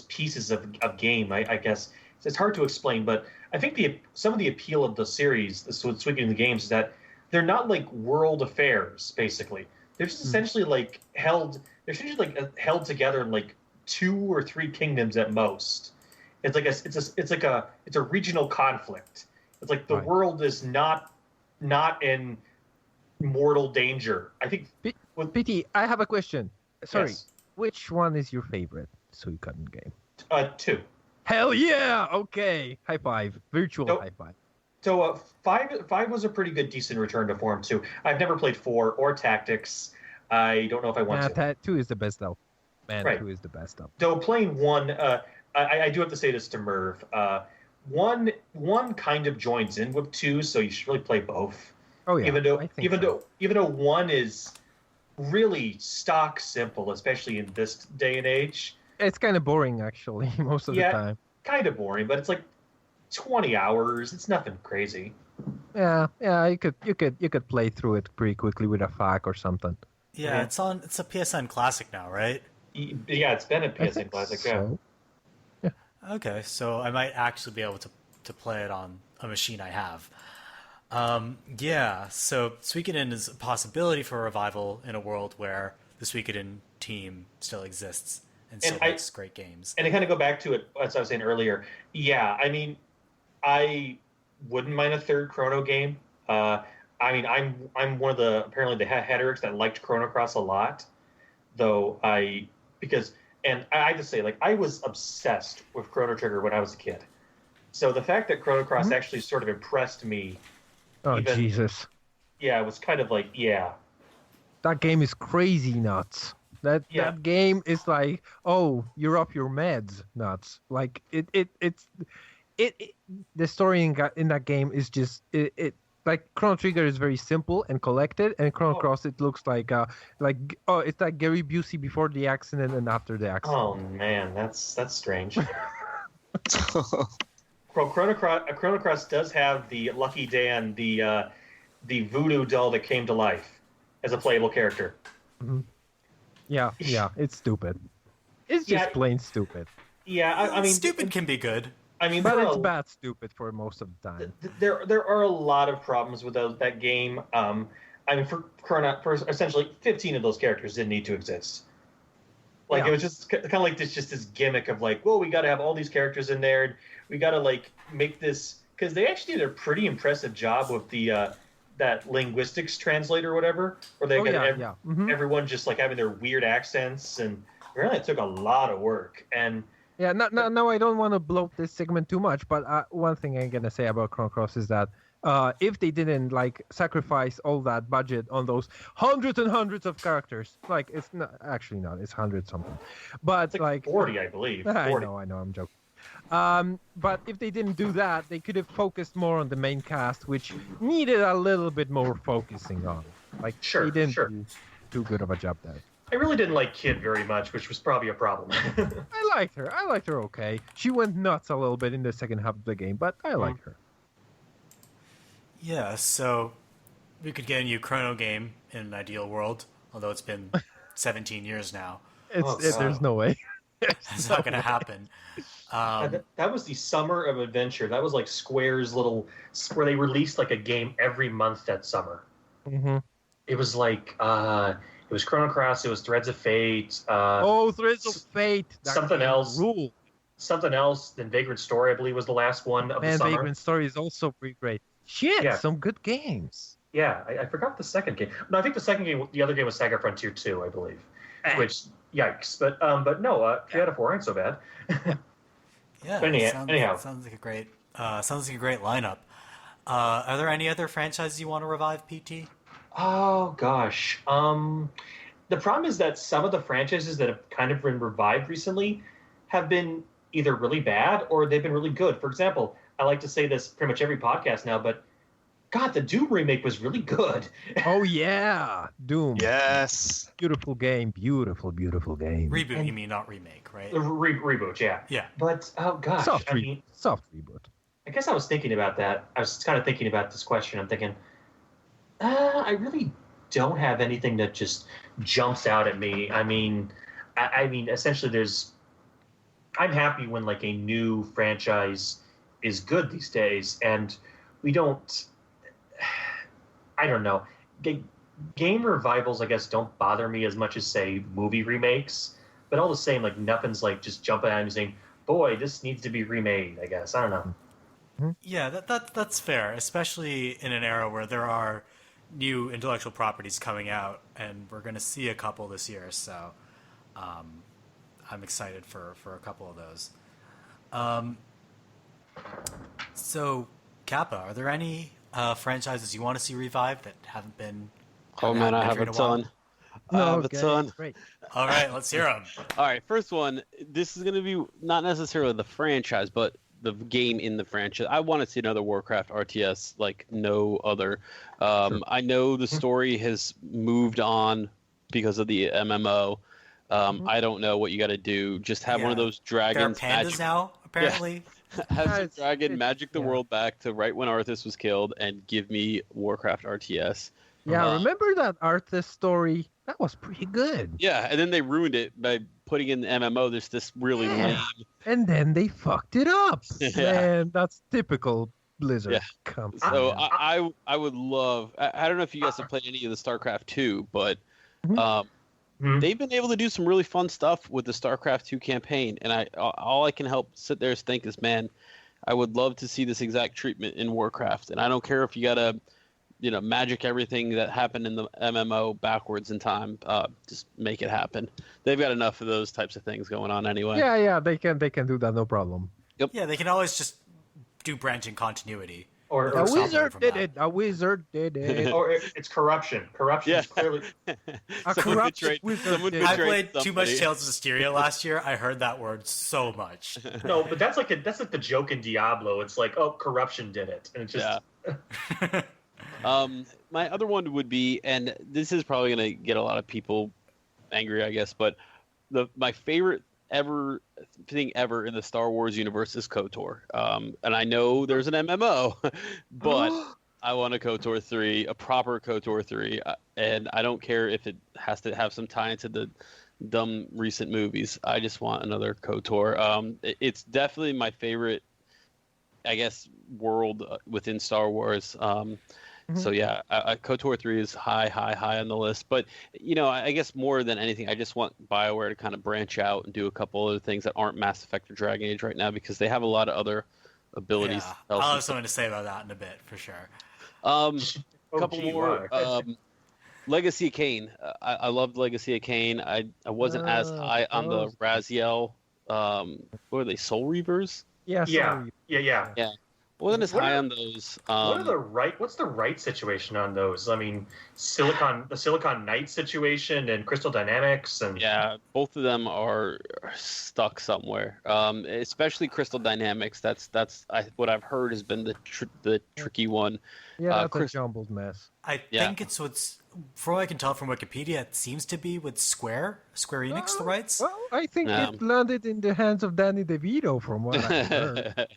pieces of game. I guess it's hard to explain, but I think some of the appeal of the series, the Suikoden games, is that they're not like world affairs. Basically, they're just essentially like held. They're essentially like held together in like 2 or 3 kingdoms at most. It's like it's a regional conflict. It's like the world is not in mortal danger. I think. PT, I have a question. Sorry, Yes. which one is your favorite Suikoden game? 2. Hell yeah! Okay, high five, virtual Nope. high five. So 5 was a pretty good, decent return to form too. I've never played 4 or Tactics. I don't know if I want to. 2 is the best though. Man, Right. 2 is the best though. Though playing 1, I do have to say this to Merve. 1 kind of joins in with 2, so you should really play both. Oh yeah, Even though I think so. 1 is really stock simple, especially in this day and age. It's kind of boring actually most of the time. Kind of boring, but it's like 20 hours. It's nothing crazy. Yeah, you could play through it pretty quickly with a FAQ or something. Yeah, it's a PSN Classic now, right? Yeah, it's been a I PSN think Classic. so. Okay, so I might actually be able to play it on a machine I have. Yeah, so Suikoden is a possibility for a revival in a world where the Suikoden team still exists and still makes great games. And to kind of go back to it, as I was saying earlier, yeah, I mean, I wouldn't mind a 3rd Chrono game. I mean, I'm one of the apparently the heterics that liked Chrono Cross a lot, though I have to say, like, I was obsessed with Chrono Trigger when I was a kid. So the fact that Chrono Cross actually sort of impressed me, Oh Jesus, yeah, it was kind of like, yeah, that game is crazy nuts. That game is like, oh, you're off your meds nuts. Like it's the story in that game is just like Chrono Trigger is very simple and collected, and Chrono Cross it looks like it's like Gary Busey before the accident and after the accident. oh man, that's strange. Chrono Cross does have the Lucky Dan, the voodoo doll that came to life as a playable character. Mm-hmm. Yeah, it's stupid. It's just plain stupid. Yeah, I mean, stupid can be good. I mean, but it's bad stupid for most of the time. There are a lot of problems with that game. I mean, for essentially 15 of those characters didn't need to exist. Like, it was just kind of like this gimmick of like, well, we got to have all these characters in there. And we got to like make this, because they actually did a pretty impressive job with the that linguistics translator or whatever, where they got everyone just like having their weird accents, and really it took a lot of work. And yeah, no, I don't want to bloat this segment too much, but one thing I'm gonna say about Chrono Cross is that if they didn't like sacrifice all that budget on those hundreds and hundreds of characters, like it's not actually not, it's 100 something, but it's like 40, I believe. 40. I know, I'm joking. But if they didn't do that, they could have focused more on the main cast, which needed a little bit more focusing on. Like, they didn't do too good of a job there. I really didn't like Kid very much, which was probably a problem. I liked her okay. She went nuts a little bit in the second half of the game, but I liked her. Yeah, so we could get a new Chrono game in an ideal world, although it's been 17 years now. There's no way. It's not going to happen. That was the Summer of Adventure. That was like Square's where they released like a game every month that summer. Mm-hmm. It was like it was Chrono Cross. It was Threads of Fate. Threads of Fate. Something else. Rule. Something else. Then Vagrant Story, I believe, was the last one of the summer. Vagrant Story is also pretty great. Shit, some good games. Yeah, I forgot the second game. No, I think the other game was Saga Frontier 2, I believe. Which, yikes. But no, 3 out of 4 ain't so bad. Yeah. But anyhow, sounds like a great lineup. Are there any other franchises you want to revive, PT? Oh gosh. The problem is that some of the franchises that have kind of been revived recently have been either really bad or they've been really good. For example, I like to say this pretty much every podcast now, but God, the Doom remake was really good. Oh yeah, Doom. Yes. Beautiful game. Beautiful game. Reboot, you mean, not remake, right? Reboot, yeah. Yeah. But oh gosh, soft reboot. I guess I was thinking about that. I was kind of thinking about this question. I'm thinking, I really don't have anything that just jumps out at me. I mean, essentially, there's I'm happy when like a new franchise is good these days, and we don't. I don't know. Game revivals, I guess, don't bother me as much as say movie remakes. But all the same, like nothing's like just jumping at me saying, "Boy, this needs to be remade." I guess I don't know. Yeah, that's fair, especially in an era where there are new intellectual properties coming out, and we're going to see a couple this year. So, I'm excited for a couple of those. So, Kappa, are there any franchises you want to see revived that haven't been? Oh man, I have a featured in while? ton. I have a Okay, ton. great. All right, let's hear them. All right, first one. This is going to be not necessarily the franchise, but the game in the franchise. I want to see another Warcraft RTS like no other. Sure. I know the story has moved on because of the MMO. I don't know what you got to do. Just have one of Yeah. those There are dragons. pandas now, apparently. Have some it's- dragon magic the yeah. world back to right when Arthas was killed, and give me Warcraft RTS. Yeah, remember that Arthas story? That was pretty good. Yeah, and then they ruined it by putting in the MMO. There's this really lame. And then they fucked it up. Yeah. Man, that's typical Blizzard. Yeah. Come So on. I would love. I don't know if you guys have played any of the StarCraft 2, but Mhm. they've been able to do some really fun stuff with the StarCraft 2 campaign. And all I can help sit there is think is, man, I would love to see this exact treatment in Warcraft. And I don't care if you gotta, magic everything that happened in the MMO backwards in time. Just make it happen. They've got enough of those types of things going on anyway. Yeah, they can do that, no problem. Yeah, they can always just do branching continuity. Or A something wizard from did that. it. A wizard did it. or it's corruption. Corruption is Yeah. clearly. A Someone corrupt betrayed- wizard someone did I it. betrayed played too much somebody. Tales of Mysteria last year. I heard that word so much. No, but that's like the joke in Diablo. It's like, oh, corruption did it, and it's just My other one would be, and this is probably going to get a lot of people angry, I guess, but my favorite thing ever in the Star Wars universe is KOTOR. And I know there's an MMO, but I want a KOTOR 3, a proper KOTOR 3, and I don't care if it has to have some tie into the dumb recent movies. I just want another KOTOR. It's definitely my favorite, I guess, world within Star Wars. So yeah, KOTOR 3 is high on the list. But I guess more than anything, I just want BioWare to kind of branch out and do a couple other things that aren't Mass Effect or Dragon Age right now, because they have a lot of other abilities. Yeah, I'll have something to say about that in a bit, for sure. A oh, couple gee, more. wow. Legacy of Kain. I loved Legacy of Kain. I wasn't as high on the Raziel. What are they? Soul Reavers? Yeah, yeah, sorry. yeah. Wasn't as What high are- on those. What's the right situation on those? I mean, the Silicon Knight situation and Crystal Dynamics and Yeah, both of them are stuck somewhere. Especially Crystal Dynamics. That's what I've heard has been the tricky one. Yeah, that's Chris- a jumbled mess. I Yeah. think it's from what I can tell from Wikipedia, it seems to be with Square Enix, the rights. Well, I think Yeah. it landed in the hands of Danny DeVito, from what I heard.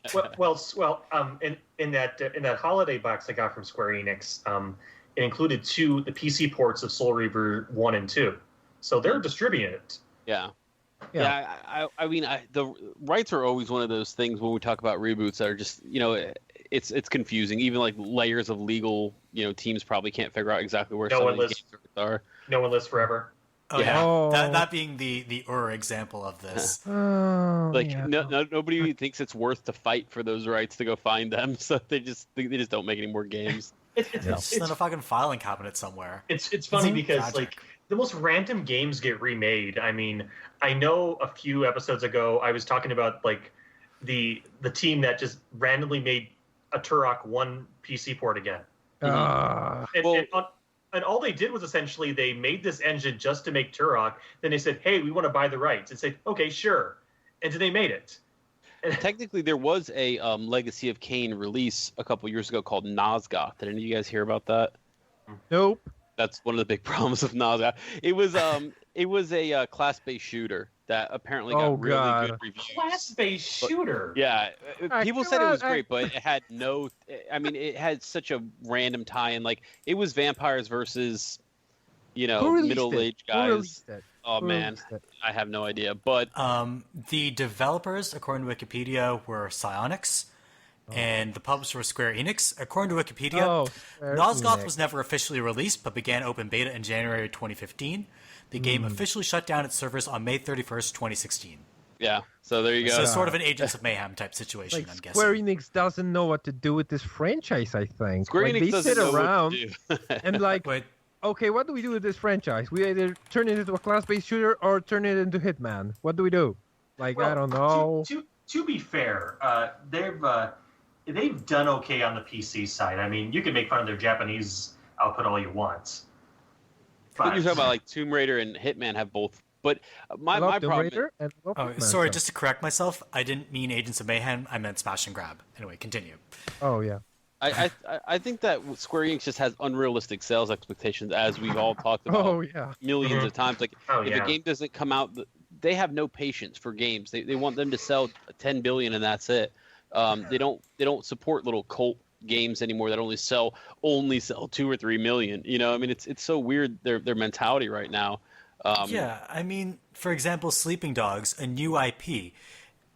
in that holiday box I got from Square Enix, it included the PC ports of Soul Reaver 1 and 2, so they're distributing it. Yeah. Yeah. I mean, the rights are always one of those things when we talk about reboots that are just, it's confusing. Even like layers of legal, teams probably can't figure out exactly where No some one of these lists- games are. No one lives forever. Oh Yeah. yeah, Oh. that being the example of this. Oh, Like yeah. nobody thinks it's worth to fight for those rights to go find them, so they just don't make any more games. It's It's in a fucking filing cabinet somewhere. It's funny because Tragic. like the most random games get remade. I mean, I know a few episodes ago I was talking about like the team that just randomly made a Turok 1 PC port again. Ah, And all they did was essentially they made this engine just to make Turok. Then they said, "Hey, we want to buy the rights." And said, "Okay, sure." And so they made it. Technically, there was a Legacy of Kain release a couple years ago called Nosgoth. Did any of you guys hear about that? nope. That's one of the big problems of Nosgoth. It was a class-based shooter that apparently got Oh, really God. good reviews. Class-based shooter. Yeah, people come said it was on, great, but it had no. I mean, it had such a random tie-in. Like it was vampires versus Who released middle-aged Who guys. released it? Oh Who man, released it? I have no idea. But The developers, according to Wikipedia, were Psyonix, and the publisher was Square Enix. According to Wikipedia, Oh, Square Nosgoth Enix. was never officially released, but began open beta in January 2015. The game officially shut down its servers on May 31st, 2016. yeah, so there you go. So sort of an Agents of Mayhem type situation, Like I'm Square guessing. Enix doesn't know what to do with this franchise. I think Square like, Enix they doesn't sit know around what to do. and like, But okay, what do we do with this franchise? We either turn it into a class-based shooter or turn it into Hitman. What do we do? Like, I don't know. To be fair, they've done okay on the PC side. I mean, you can make fun of their Japanese output all you want. I think you're talking about like Tomb Raider and Hitman have both. But I love my Tomb problem. Raider and I love oh, Hitman, sorry, so- just to correct myself, I didn't mean Agents of Mayhem. I meant Smash and Grab. Anyway, continue. Oh yeah. I think that Square Enix just has unrealistic sales expectations, as we've all talked about Oh yeah. millions Mhm. of times. Like if a game doesn't come out, they have no patience for games. They want them to sell 10 billion and that's it. They don't support little cult games anymore that only sell 2 or 3 million. You know, I mean, it's so weird their mentality right now. Yeah, I mean, for example, Sleeping Dogs, a new IP,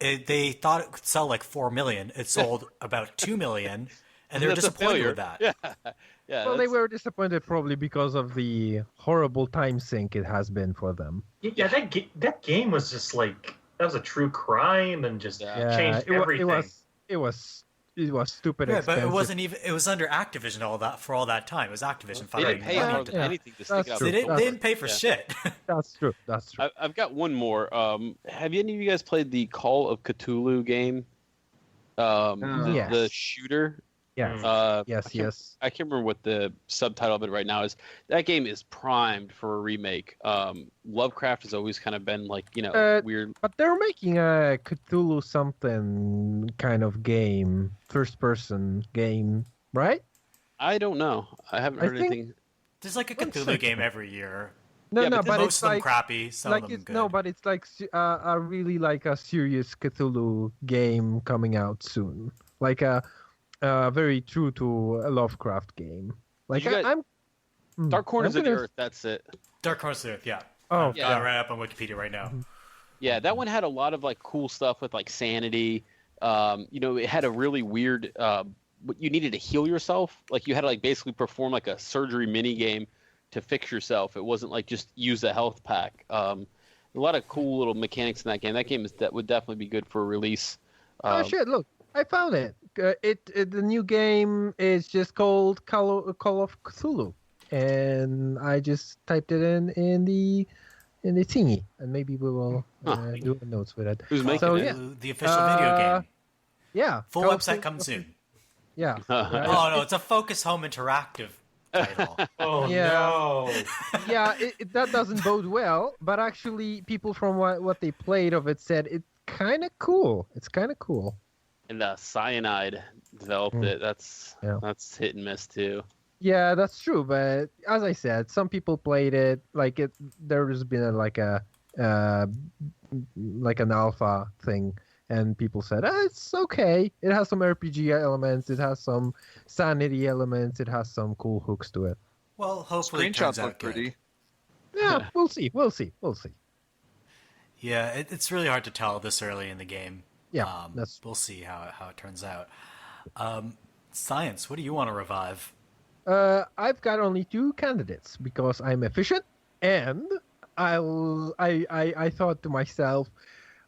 they thought it could sell like 4 million. It sold about 2 million, and they were That's a disappointed failure. with that. Yeah. Well, they that's- were disappointed probably because of the horrible time sink it has been for them. Yeah, that game was just like that was a true crime and just Yeah. changed everything. It was stupid. Yeah, but it expensive. wasn't even. It was under Activision all that for all that time. It was Activision. They didn't pay Yeah, more than yeah. anything to That's stick out. true. They didn't pay for Yeah. shit. That's true. That's true. I've got one more. Have any of you guys played the Call of Cthulhu game? Yes. The shooter. Yes. Yes. I can't remember what the subtitle of it right now is. That game is primed for a remake. Lovecraft has always kind of been like, weird. But they're making a Cthulhu something kind of game, first-person game, right? I don't know. I haven't I heard think- anything. There's like a One Cthulhu second. game every year. No, Yeah, no, but but Most it's of them like crappy, some like of them it's good. no, but it's like a really like a serious Cthulhu game coming out soon, like a very true to a Lovecraft game. Like you guys- I'm Dark Corners I'm of the gonna- Earth. That's it. Dark Horse Earth, yeah. Oh, I've got yeah. it right up on Wikipedia right now. Yeah, that one had a lot of like cool stuff with like sanity. It had a really weird. You needed to heal yourself. Like you had to like basically perform like a surgery mini game to fix yourself. It wasn't like just use a health pack. A lot of cool little mechanics in that game. That game would definitely be good for a release. Oh shit! Look, I found it. The new game is just called Call of Cthulhu, and I just typed it in the thingy, and maybe we will do the notes with it. Who's making So, it? yeah. The official video game. Yeah. Full Call of website Cthulhu- comes soon. Yeah. Oh no, it's a Focus Home Interactive title. Oh Yeah. no! Yeah, that doesn't bode well. But actually, people from what they played of it said it's kind of cool. It's kind of cool. And Cyanide developed it. That's hit and miss too. Yeah, that's true. But as I said, some people played it. Like there's been like an alpha thing, and people said it's okay. It has some RPG elements. It has some sanity elements. It has some cool hooks to it. Well, hopefully it turns Screenshots out look good. pretty. Yeah, we'll see. We'll see. Yeah, it's really hard to tell this early in the game. Yeah, We'll see how it turns out. Science, what do you want to revive? I've got only 2 candidates because I'm efficient, and I thought to myself,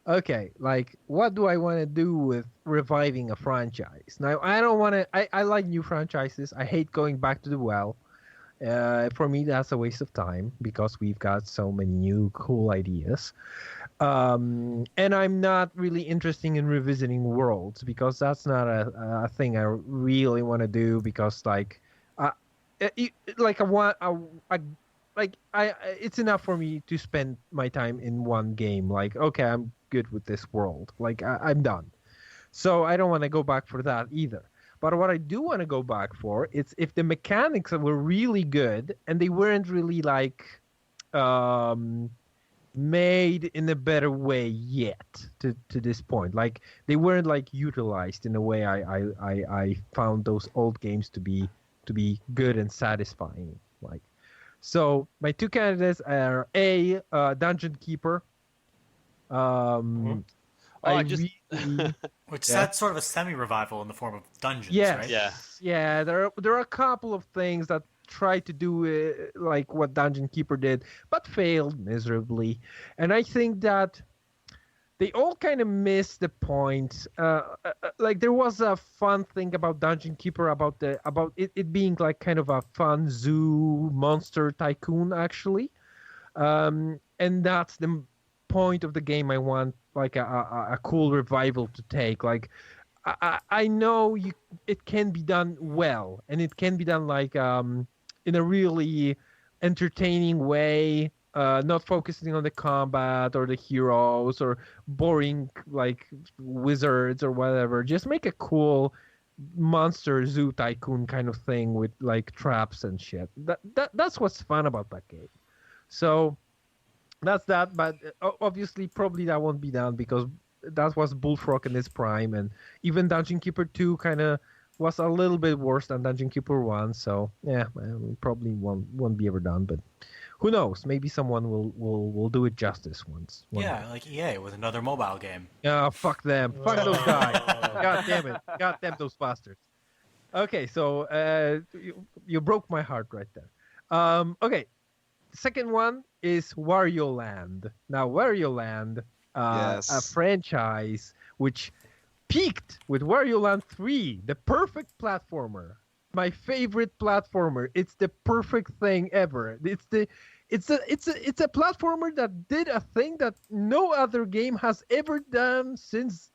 okay, like what do I want to do with reviving a franchise? Now I don't want to. I like new franchises. I hate going back to the well. For me, that's a waste of time because we've got so many new cool ideas. And I'm not really interested in revisiting worlds because that's not a thing I really want to do because it's enough for me to spend my time in one game. Like, okay, I'm good with this world. Like, I'm done. So I don't want to go back for that either. But what I do want to go back for is if the mechanics were really good and they weren't really like made in a better way yet to this point. Like they weren't like utilized in a way I found those old games to be good and satisfying. Like So my two candidates are Dungeon Keeper. Really, Which Yeah. that's sort of a semi-revival in the form of dungeons, yes, right? yeah. There are a couple of things that try to do like what Dungeon Keeper did, but failed miserably. And I think that they all kind of missed the point. Like there was a fun thing about Dungeon Keeper about it being like kind of a fun zoo monster tycoon actually, and that's the point of the game. I want like a cool revival to take. Like I know it can be done well, and it can be done like in a really entertaining way, not focusing on the combat or the heroes or boring like wizards or whatever. Just make a cool monster zoo tycoon kind of thing with like traps and shit. That's what's fun about that game. So that's that, but obviously probably that won't be done because that was Bullfrog in its prime, and even Dungeon Keeper 2 kind of was a little bit worse than Dungeon Keeper 1. So yeah, probably won't be ever done, but who knows? Maybe someone will do it justice once. one Yeah, day. like EA with another mobile game. Yeah, fuck them. Fuck those guys. God damn it. God damn those bastards. Okay, so you broke my heart right there. Okay, second one is Wario Land. Now, Wario Land, a Yes. franchise which peaked with Wario Land 3, the perfect platformer. My favorite platformer. It's the perfect thing ever. It's a platformer that did a thing that no other game has ever done since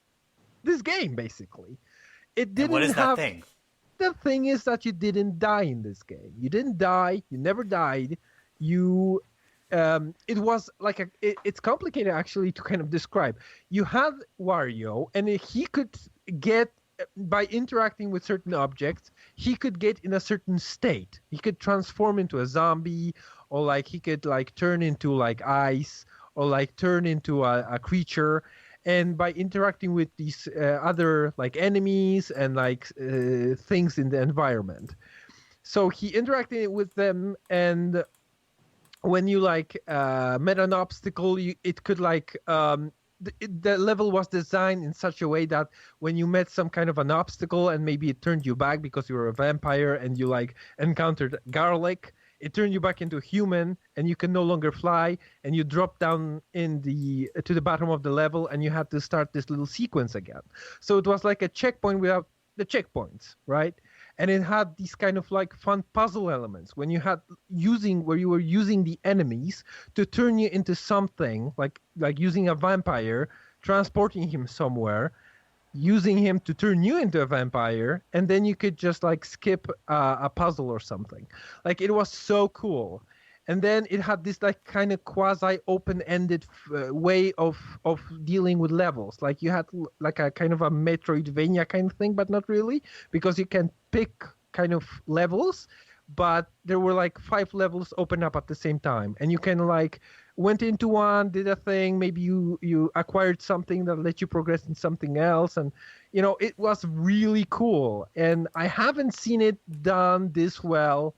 this game, basically. It didn't And what is that have thing? the thing is that you didn't die in this game. You didn't die. You never died. You, it was like it's complicated actually to kind of describe. You had Wario, and he could get by interacting with certain objects. He could get in a certain state. He could transform into a zombie, or like he could like turn into like ice, or like turn into a creature. And by interacting with these other like enemies and like things in the environment, so he interacted with them, and when you like met an obstacle, it could like the level was designed in such a way that when you met some kind of an obstacle and maybe it turned you back because you were a vampire and you like encountered garlic, it turned you back into a human and you can no longer fly, and you drop down to the bottom of the level and you had to start this little sequence again. So it was like a checkpoint without the checkpoints, right? And it had these kind of like fun puzzle elements when you were using the enemies to turn you into something, like using a vampire, transporting him somewhere, using him to turn you into a vampire, and then you could just like skip a puzzle or something. Like it was so cool. And then it had this like kind of quasi open-ended way of dealing with levels. Like you had like a kind of a Metroidvania kind of thing, but not really, because you can pick kind of levels, but there were like 5 levels open up at the same time, and you can like went into one, did a thing, maybe you acquired something that let you progress in something else, and it was really cool. And I haven't seen it done this well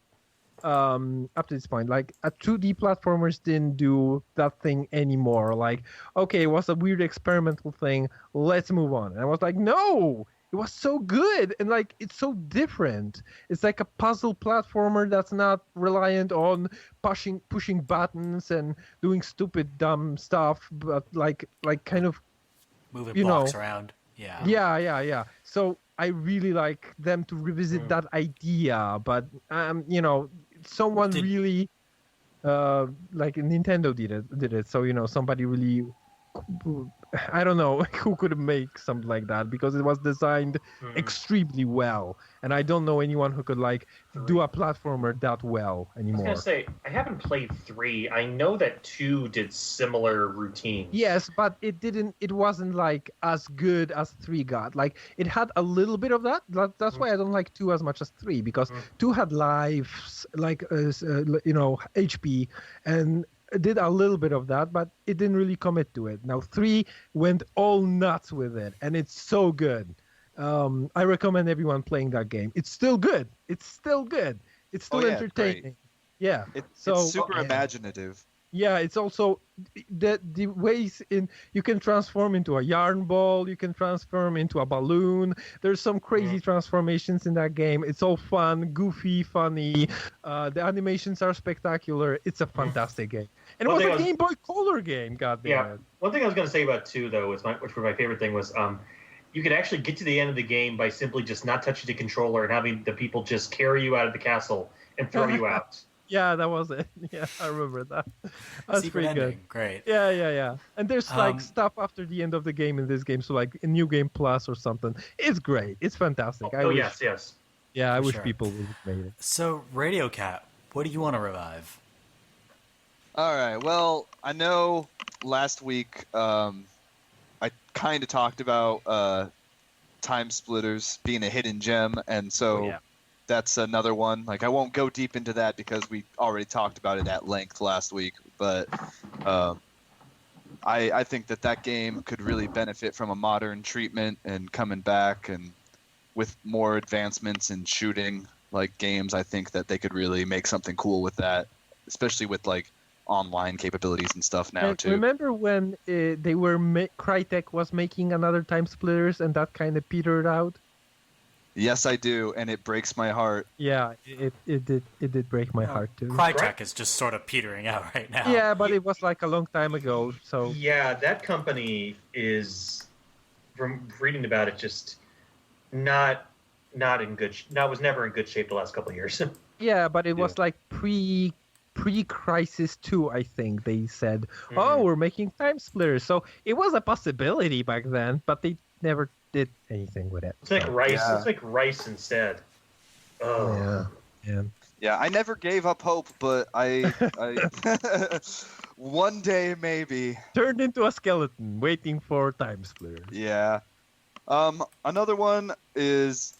up to this point. Like a 2D platformers didn't do that thing anymore. Like, okay, it was a weird experimental thing, let's move on. And I was like, no, it was so good, and like it's so different. It's like a puzzle platformer that's not reliant on pushing buttons and doing stupid dumb stuff, but like kind of Moving you blocks know around. Yeah. yeah. So I really like them to revisit that idea, but someone Did- really like Nintendo did it. So somebody really, I don't know who could make something like that, because it was designed extremely well, and I don't know anyone who could like do a platformer that well I was anymore. gonna say I haven't played 3. I know that 2 did similar routines. Yes, but it wasn't like as good as 3 got. Like it had a little bit of that. That's why I don't like 2 as much as 3, because 2 had lives, like HP, and did a little bit of that, but it didn't really commit to it. Now 3 went all nuts with it, and it's so good. I recommend everyone playing that game. It's still good. It's still Oh, entertaining. great. Yeah. It's So super yeah. imaginative. Yeah, it's also the ways in you can transform into a yarn ball, you can transform into a balloon. There's some crazy transformations in that game. It's all fun, goofy, funny. The animations are spectacular. It's a fantastic game, and it One was thing a I was- Game Boy Color game. God damn Yeah. it! One thing I was going to say about two though which was my favorite thing was you could actually get to the end of the game by simply just not touching the controller and having the people just carry you out of the castle and throw you out. Yeah, that was it. Yeah, I remember that. That's Secret pretty ending. good. Great. Yeah. And there's like Um, stuff after the end of the game in this game, so like a new game plus or something. It's great. It's fantastic. I wish, Yes. Yeah, I For wish sure. people would have made it. So, Radio Cat, what do you want to revive? All right. Well, I know last week I kind of talked about Time Splitters being a hidden gem, and so yeah. that's another one. Like, I won't go deep into that because we already talked about it at length last week, but I think that game could really benefit from a modern treatment and coming back, and with more advancements in shooting like games, I think that they could really make something cool with that, especially with like online capabilities and stuff now And too. remember when they were Crytek was making another Time Splitters and that kind of petered out? Yes, I do, and it breaks my heart. Yeah, it did break my heart too. Crytek is just sort of petering out right now. Yeah, but it was like a long time ago, so Yeah, that company is, from reading about it, just not in good. Was never in good shape the last couple of years. yeah, but it was like pre-Crisis 2, I think they said, "Oh, we're making Time Splitters." So it was a possibility back then, but they never did anything with it. Let's make so. rice. Yeah. Let's make rice instead. Oh, Yeah. Yeah, I never gave up hope, but I one day maybe. Turned into a skeleton, waiting for Time Splitters. Yeah. Another one is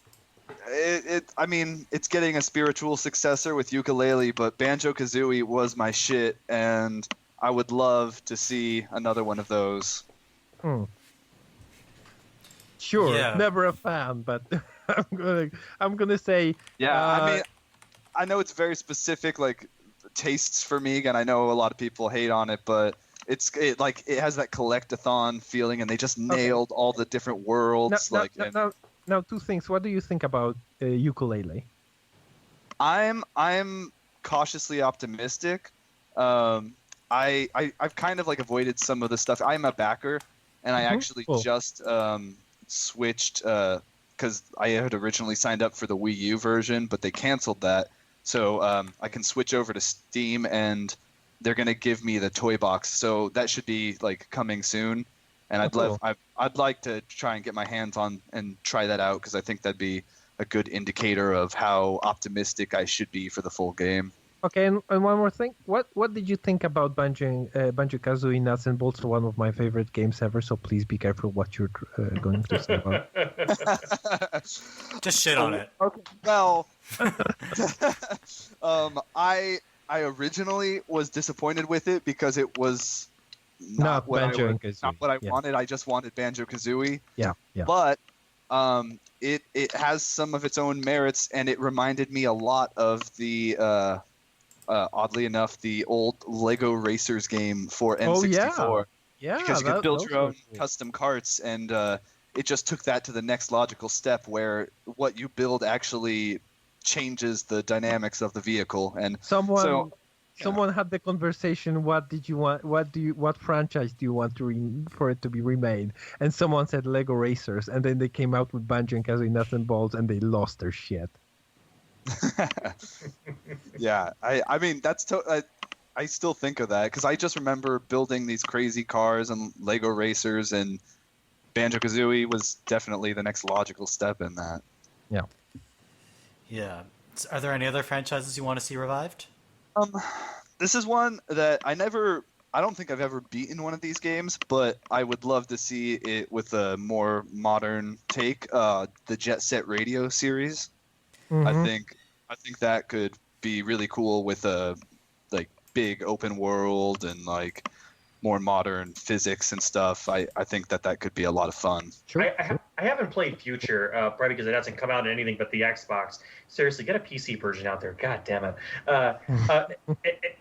I mean, it's getting a spiritual successor with Ukulele, but Banjo-Kazooie was my shit, and I would love to see another one of those. Sure, Yeah. never a fan, but I'm gonna say Yeah, I mean, I know it's very specific, like tastes for me, and I know a lot of people hate on it, but it has that collectathon feeling, and they just nailed all the different worlds. Now, two things. What do you think about Ukulele? I'm cautiously optimistic. I've kind of like avoided some of the stuff. I'm a backer, and I actually just switched because I had originally signed up for the Wii U version, but they canceled that. So I can switch over to Steam, and they're gonna give me the toy box. So that should be like coming soon. And I'd like to try and get my hands on and try that out because I think that'd be a good indicator of how optimistic I should be for the full game. Okay, and one more thing. What did you think about Banjo-Kazooie Nuts and Bolts? One of my favorite games ever. So please be careful what you're going to say about it. Just shit on it. Okay. Well, I originally was disappointed with it because it was not what I wanted. I just wanted Banjo-Kazooie. Yeah. But it has some of its own merits, and it reminded me a lot of the oddly enough, the old Lego Racers game for N64. Yeah, because you could build your own cool. custom carts, and it just took that to the next logical step, where what you build actually changes the dynamics of the vehicle. And someone had the conversation. What did you want? What franchise do you want for it to be remade? And someone said Lego Racers, and then they came out with Banjo and Kazooie Nuts and Bolts, and they lost their shit. Yeah, I mean I still think of that because I just remember building these crazy cars and Lego Racers, and Banjo-Kazooie was definitely the next logical step in that. Yeah. So are there any other franchises you want to see revived? This is one that I don't think I've ever beaten one of these games, but I would love to see it with a more modern take. The Jet Set Radio series. Mm-hmm. I think that could be really cool with a like big open world and like more modern physics and stuff, I think that could be a lot of fun. Sure. I haven't played Future, probably because it hasn't come out in anything but the Xbox. Seriously, get a PC version out there. God damn it.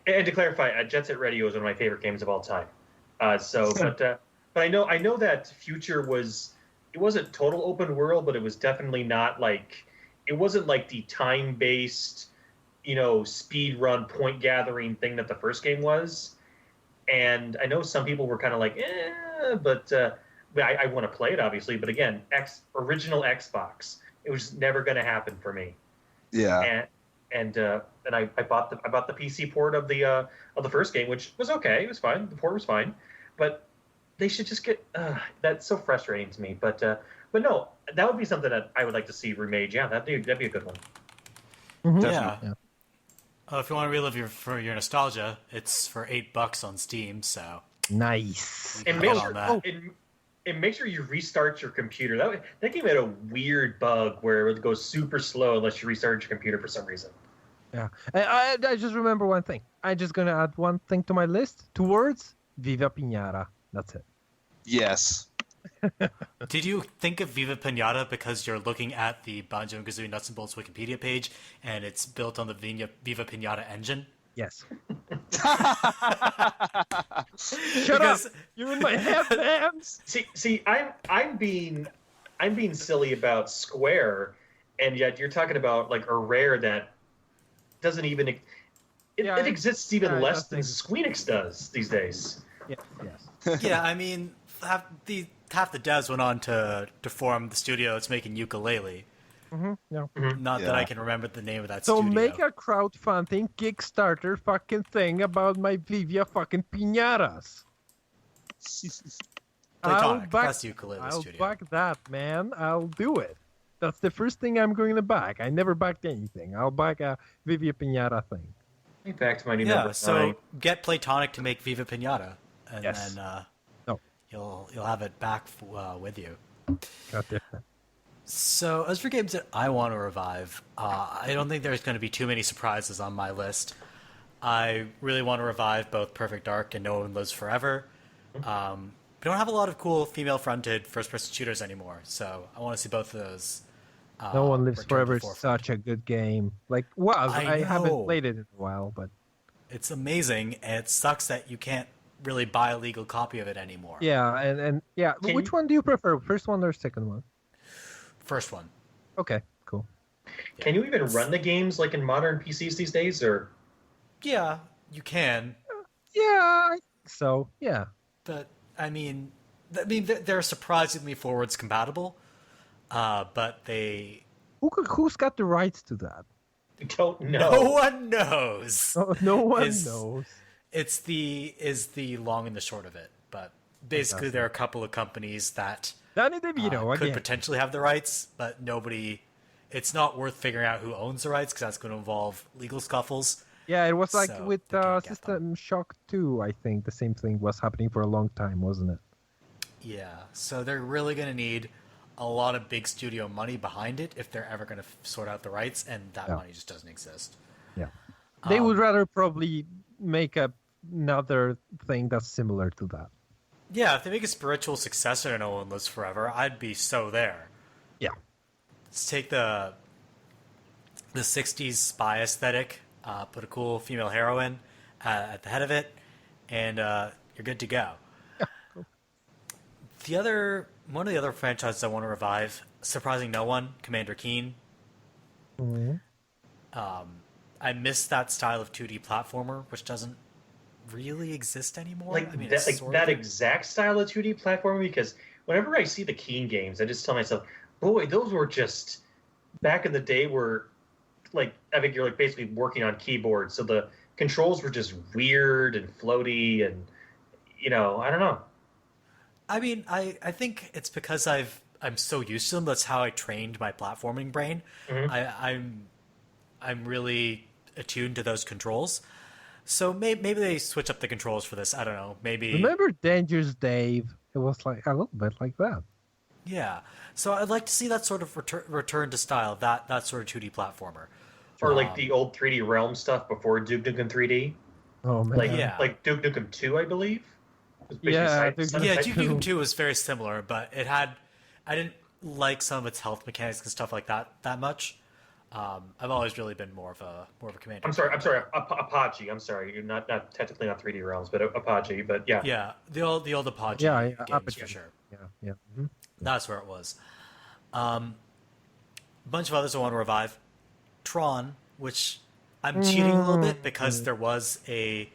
And to clarify, Jet Set Radio is one of my favorite games of all time. But I know that Future it wasn't total open world, but it was definitely not like, it wasn't like the time-based, speed run point gathering thing that the first game was. And I know some people were kind of like, but I want to play it, obviously. But again, original Xbox, it was never going to happen for me. Yeah. And I bought the PC port of the first game, which was okay. It was fine. The port was fine, but they should just get. That's so frustrating to me. But no, that would be something that I would like to see remade. Yeah, that'd be a good one. Mhm. Yeah. If you want to relive your nostalgia, it's for $8 on Steam. So Nice. And make sure you restart your computer. That game had a weird bug where it would go super slow unless you restart your computer for some reason. Yeah. I just remember one thing. I'm just gonna add one thing to my list. 2 words. Viva Pinata. That's it. Yes. Did you think of Viva Pinata because you're looking at the Banjo-Kazooie Nuts and Bolts Wikipedia page and it's built on the Viva Pinata engine? Yes. Shut Shut up! You're in my head, man. See, I'm being silly about Square, and yet you're talking about like a rare that doesn't even it exists even less than Squeenix does these days. Yes. Yeah, I mean, half the devs went on to form the studio that's making Yooka-Laylee. Mm-hmm. Yeah. Not that I can remember the name of that So studio. make a crowdfunding Kickstarter fucking thing about my Viva fucking Pinatas. Platonic, that's Yooka-Laylee studio. I'll back that, man. I'll do it. That's the first thing I'm going to back. I never backed anything. I'll back a Viva Pinata thing. I backed my new Yeah, number so 9. get Platonic to make Viva Pinata, and Yes. then No. you'll have it back with you. Got it. So as for games that I want to revive, I don't think there's going to be too many surprises on my list. I really want to revive both Perfect Dark and No One Lives Forever. We don't have a lot of cool female-fronted first-person shooters anymore, so I want to see both of those. No One Lives return to Forever the is forefront. such a good game. I haven't know. played it in a while, but It's amazing, and it sucks that you can't really buy a legal copy of it anymore. yeah, and yeah. Which one do you prefer? First one or second one? First one. Okay, cool. Can you even run the games like in modern PCs these days, or? Yeah, you can, Yeah, I think so. Yeah. but I mean, they're surprisingly forwards compatible, but they. Who's got the rights to that? I don't know. No one knows. No one Is- knows. It's the long and the short of it, but basically there are a couple of companies that Danny DeVito could again. potentially have the rights, but nobody. It's not worth figuring out who owns the rights because that's going to involve legal scuffles. Yeah, it was like So with they can't get System Shock 2, I think the same thing was happening for a long time, wasn't it? Yeah, so they're really going to need a lot of big studio money behind it if they're ever going to sort out the rights, and that Yeah. money just doesn't exist. Yeah. They would rather probably make another thing that's similar to that. Yeah, if they make a spiritual successor to No One Lives Forever, I'd be so there. Yeah. Let's take the 60s spy aesthetic, put a cool female heroine at the head of it, and you're good to go. One of the other franchises I want to revive, surprising no one, Commander Keen. Mm-hmm. I miss that style of 2D platformer, which doesn't really exist anymore. Like I mean, that, it's like sort that of- exact style of 2D platforming, because whenever I see the Keen games, I just tell myself, boy, those were just back in the day where, like, I think you're like basically working on keyboards, so the controls were just weird and floaty, and I don't know. I mean, I think it's because I'm so used to them. That's how I trained my platforming brain. Mhm. I'm really attuned to those controls. So maybe they switch up the controls for this. I don't know. Maybe. Remember Dangerous Dave? It was like a little bit like that. Yeah. So I'd like to see that sort of return to style. That sort of 2D platformer. Or like the old 3D Realm stuff before Duke Nukem 3D, Oh man. like Yeah. like Duke Nukem 2, I believe. It's basically Yeah, Yeah, That's Duke true. Nukem 2 was very similar, but it had I didn't like some of its health mechanics and stuff like that much. I've always really been more of a commander. I'm sorry, Apogee. I'm sorry, you're not technically not 3D Realms, but Apogee. But yeah, Yeah, the old Apogee Yeah, games Apogee. for sure. Yeah. Mhm. That's where it was. A bunch of others I want to revive. Tron, which I'm cheating a little bit because there was an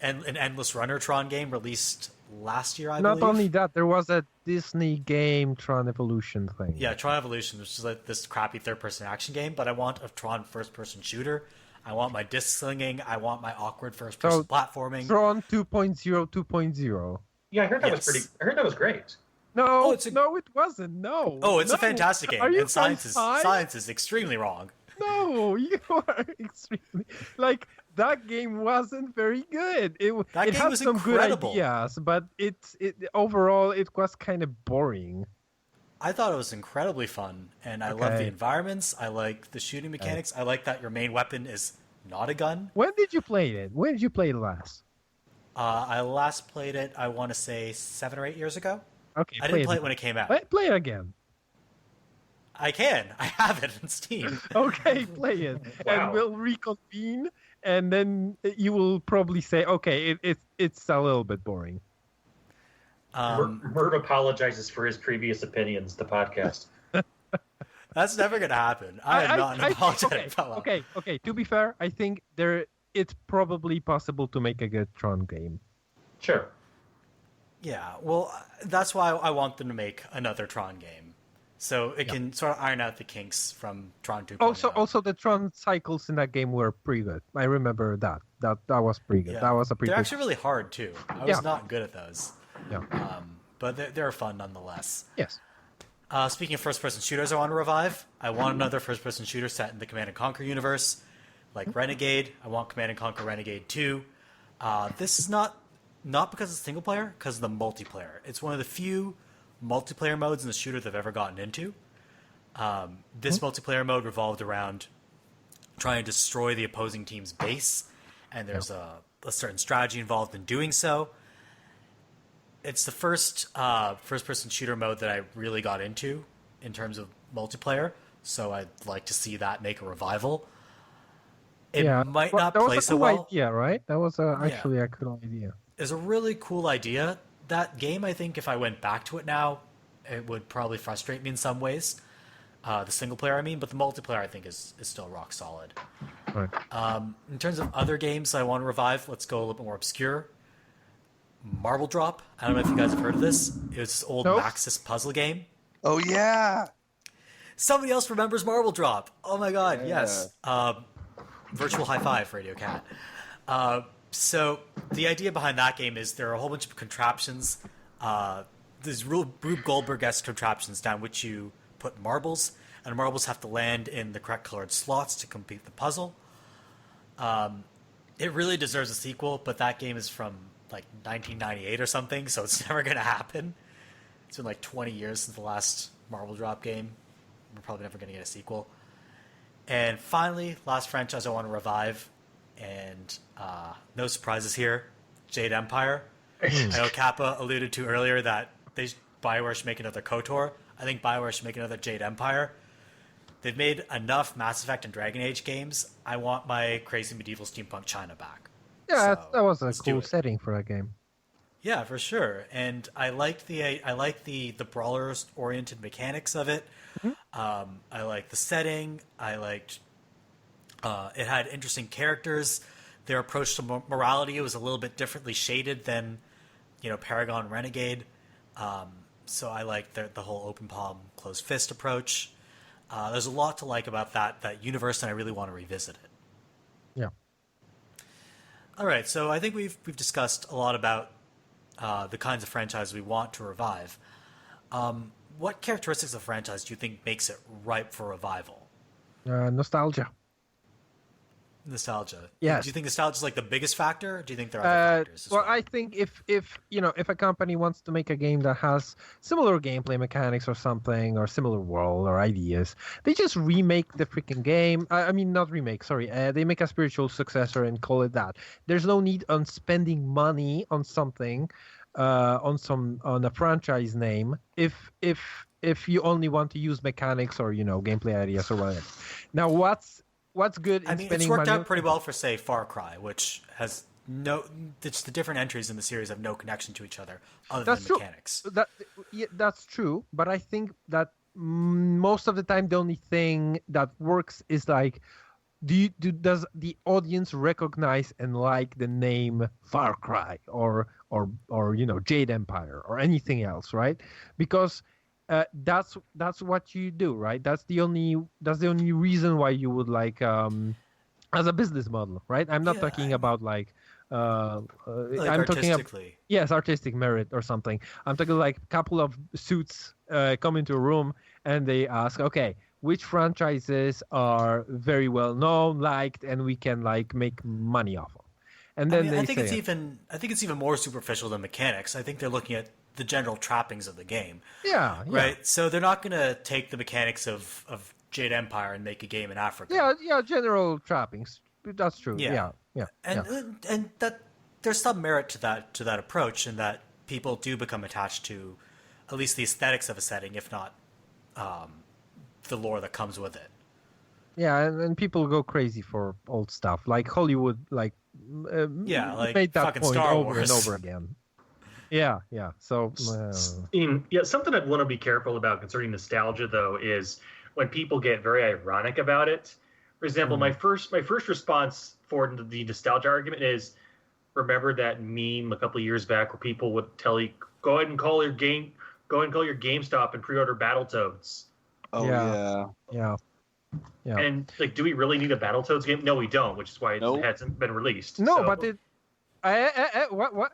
Endless Runner Tron game released last year, I Not believe. only that, there was a Disney game Tron Evolution thing. Yeah, Tron Evolution, which is like this crappy third-person action game, but I want a Tron first-person shooter. I want my disc slinging. I want my awkward first-person platforming. Tron 2.0 2.0. yeah, I heard that was Yes. pretty. I heard that was great. No, it's a- no, it wasn't. No. Oh, it's a No. fantastic game, Are you and science guys high? science is extremely wrong. No, you are extremely like that game wasn't very good. That it game had was some incredible. good ideas, but overall it was kind of boring. I thought it was incredibly fun, and I love the Okay. environments. I like the shooting mechanics. I like that your main weapon is not a gun. When did you play it? When did you play it last? I last played it, I want to say 7 or 8 years ago. Okay, I didn't play it when it came out. Play it again. I can. I have it on Steam. Okay, play it, Wow. and we'll reconvene, and then you will probably say, okay, it's a little bit boring. Merv apologizes for his previous opinions. The podcast. That's never going to happen. I am not an apologetic fellow. Okay. To be fair, I think it's probably possible to make a good Tron game. Sure. Yeah, well, that's why I want them to make another Tron game. So it can sort of iron out the kinks from Tron 2.0. Also, the Tron cycles in that game were pretty good. I remember that. That was pretty good. Yeah. That was a pretty They're good. actually really hard, too. I was Yeah. not good at those. Yeah. But they're fun nonetheless. Yes. Speaking of first-person shooters I want to revive, I want another first-person shooter set in the Command & Conquer universe, like Renegade. I want Command & Conquer Renegade 2. This is not because it's single player, because of the multiplayer. It's one of the few multiplayer modes in the shooter that I've ever gotten into. This multiplayer mode revolved around trying to destroy the opposing team's base, and there's a certain strategy involved in doing so. It's the first first-person shooter mode that I really got into in terms of multiplayer, so I'd like to see that make a revival. It might not that play was a so cool well. idea, right? That was actually a cool idea. It's a really cool idea. That game, I think, if I went back to it now, it would probably frustrate me in some ways. The single player, I mean, but the multiplayer, I think, is still rock solid. Right. In terms of other games I want to revive, let's go a little bit more obscure. Marble Drop. I don't know if you guys have heard of this. It was this old Nope. Maxis puzzle game. Oh yeah. Somebody else remembers Marble Drop. Oh my god, Yeah. yes. Virtual high five, Radio Cat. So the idea behind that game is there are a whole bunch of contraptions. These Rube Goldberg-esque contraptions down which you put marbles, and marbles have to land in the correct colored slots to complete the puzzle. It really deserves a sequel, but that game is from like 1998 or something, so it's never going to happen. It's been like 20 years since the last Marble Drop game. We're probably never going to get a sequel. And finally, last franchise I want to revive, and no surprises here, Jade Empire. I know Kappa alluded to earlier that BioWare should make another KOTOR. I think BioWare should make another Jade Empire. They've made enough Mass Effect and Dragon Age games. I want my crazy medieval steampunk China back. Yeah, So, that was a let's do cool it. setting for that game. Yeah, for sure. And I liked the brawlers oriented mechanics of it. I liked the setting. I liked it had interesting characters. Their approach to morality was a little bit differently shaded than Paragon and Renegade. So I liked the whole open palm closed fist approach. There's a lot to like about that universe, and I really want to revisit it. Yeah. All right, so I think we've discussed a lot about the kinds of franchises we want to revive. What characteristics of franchise do you think makes it ripe for revival? Nostalgia. Nostalgia. Yes. Do you think nostalgia is like the biggest factor? Or do you think there are other factors as well? I think if a company wants to make a game that has similar gameplay mechanics or something, or similar world or ideas, they just remake the freaking game. I mean, not remake. Sorry, they make a spiritual successor and call it that. There's no need on spending money on something on a franchise name if you only want to use mechanics or gameplay ideas or whatever. Now, what's good in I mean, it's spending worked money? out pretty well for, say, Far Cry, which has it's the different entries in the series have no connection to each other other That's than true. mechanics. That's true, but I think that most of the time the only thing that works is like, does the audience recognize and like the name Far Cry or Jade Empire or anything else, right? Because that's what you do, right? That's the only reason why you would like as a business model, right? I'm not Yeah, talking about like like I'm talking about artistically. yes, artistic merit or something. I'm talking like a couple of suits come into a room and they ask, okay, which franchises are very well known, liked, and we can like make money off of. And then I think it's even more superficial than mechanics. I think they're looking at the general trappings of the game. yeah, Right? So they're not going to take the mechanics of Jade Empire and make a game in Africa. yeah, general trappings. That's true. Yeah. Yeah. And that there's some merit to that approach, in that people do become attached to at least the aesthetics of a setting, if not the lore that comes with it. Yeah, and people go crazy for old stuff. Like Hollywood, like Like made that fucking point Star over Wars. and over again. Yeah. So Something I'd want to be careful about concerning nostalgia, though, is when people get very ironic about it. For example, my first response for the nostalgia argument is, remember that meme a couple of years back where people would tell you, go ahead and call your GameStop and pre-order Battletoads. Oh yeah. And like, do we really need a Battletoads game? No, we don't, which is why Nope. it hasn't been released. No, So- but what?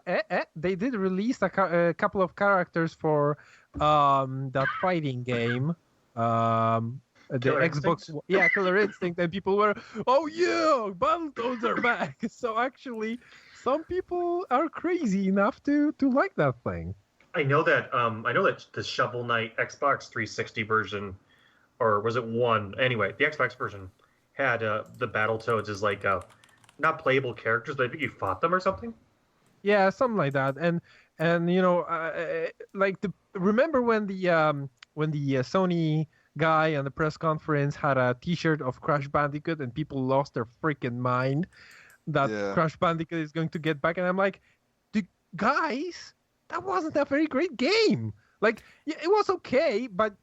They did release a couple of characters for that fighting game. The Killer Xbox, Instinct? Killer Instinct, and people were, oh yeah, Battletoads are back. So actually, some people are crazy enough to like that thing. I know that the Shovel Knight Xbox 360 version, or was it one? Anyway, the Xbox version had the Battletoads as like not playable characters, but I think you fought them or something. Yeah, something like that. And remember when the Sony guy on the press conference had a T-shirt of Crash Bandicoot and people lost their freaking mind that Crash Bandicoot is going to get back, and I'm like, guys, that wasn't a very great game. Like, yeah, it was okay, but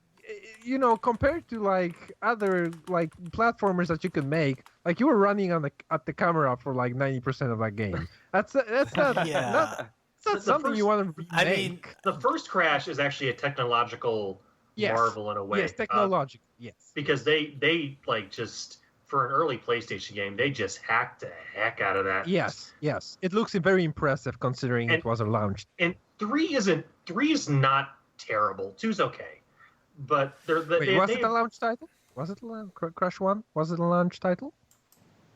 compared to like other like platformers that you can make, like you were running at the camera for like 90% of that game. That's not Yeah. it's not something you want to remake. I mean, The first Crash is actually a technological marvel in a way. Yes, technological. Yes. Because they like just for an early PlayStation game, they just hacked the heck out of that. Yes. It looks very impressive considering it was a launch. And three is not terrible. 2's okay, but Was it a launch title? Was it Crash 1? Was it a launch title?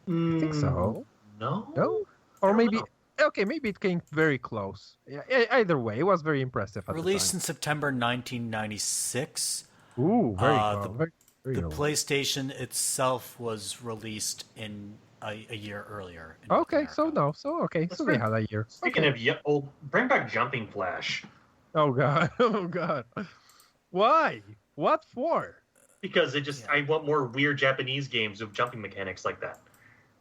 I think so. No. Or maybe know. okay, maybe it came very close. Yeah, either way, it was very impressive. At released the in September 1996. time. Ooh, very the- cool. Very The cool. PlayStation itself was released in a year earlier. in North Okay, so America. so they had a year. Speaking Okay. of bring back Jumping Flash, Oh god, oh god. Why? What for? because I want more weird Japanese games with jumping mechanics like that.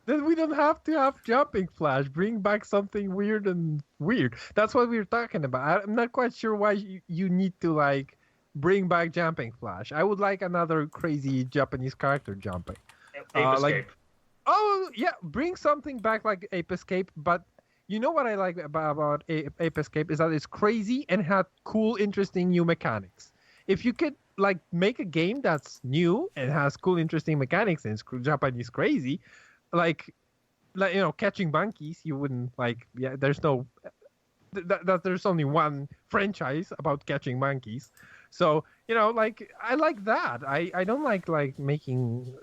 Then we don't have to have Jumping Flash. Bring back something weird and weird. That's what we were talking about. I'm not quite sure why you need to like bring back Jumping Flash. I would like another crazy Japanese character jumping. Ape like- Escape. Oh yeah, bring something back like Ape Escape. But you know what I like about Ape Escape is that it's crazy and had cool, interesting new mechanics. If you could like make a game that's new and has cool, interesting mechanics and it's Japanese crazy, like catching monkeys, you wouldn't like. Yeah, there's no there's only one franchise about catching monkeys. So, like I like that. I don't like making,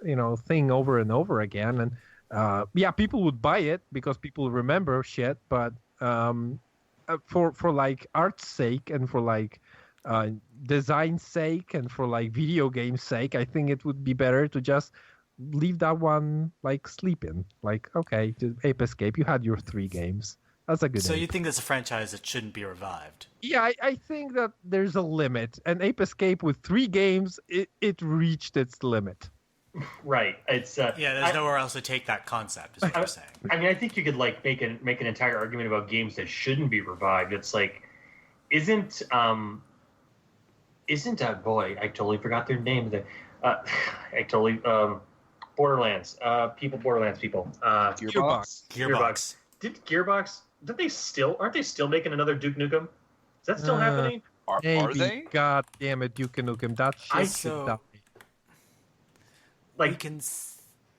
thing over and over again. And people would buy it because people remember shit, but for like art's sake and for like design's sake and for like video game's sake, I think it would be better to just leave that one like sleeping. Like, okay, Ape Escape, you had your 3 games. That's a good So ape. you think that's a franchise that shouldn't be revived? Yeah, I think that there's a limit. And Ape Escape with 3 games, it reached its limit. Right. It's Yeah, there's nowhere else to take that concept, is what you're saying. I mean, I think you could like make an entire argument about games that shouldn't be revived. It's like, isn't boy? I totally forgot their name. I totally Borderlands Borderlands people. Gearbox. Did Gearbox? Aren't they still making another Duke Nukem? Is that still happening? Are Maybe. they? God damn it, Duke Nukem. That shit should so- die. We Like, can.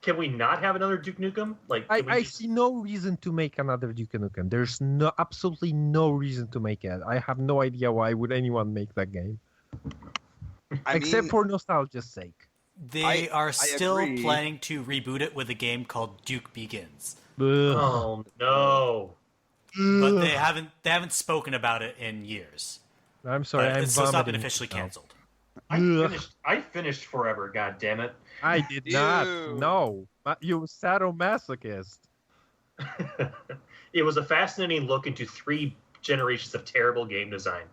can we not have another Duke Nukem? Like, can we I just- see no reason to make another Duke Nukem. There's absolutely no reason to make it. I have no idea why would anyone make that game. Except for nostalgia's sake. They are still agree. planning to reboot it with a game called Duke Begins, Ugh. Oh no! but they haven't spoken about it in years. I'm sorry, But I'm so it's not been vomiting officially now. canceled. I finished Forever. God damn it! I did not. Ew. No. You sadomasochist. It was a fascinating look into 3 generations of terrible game design.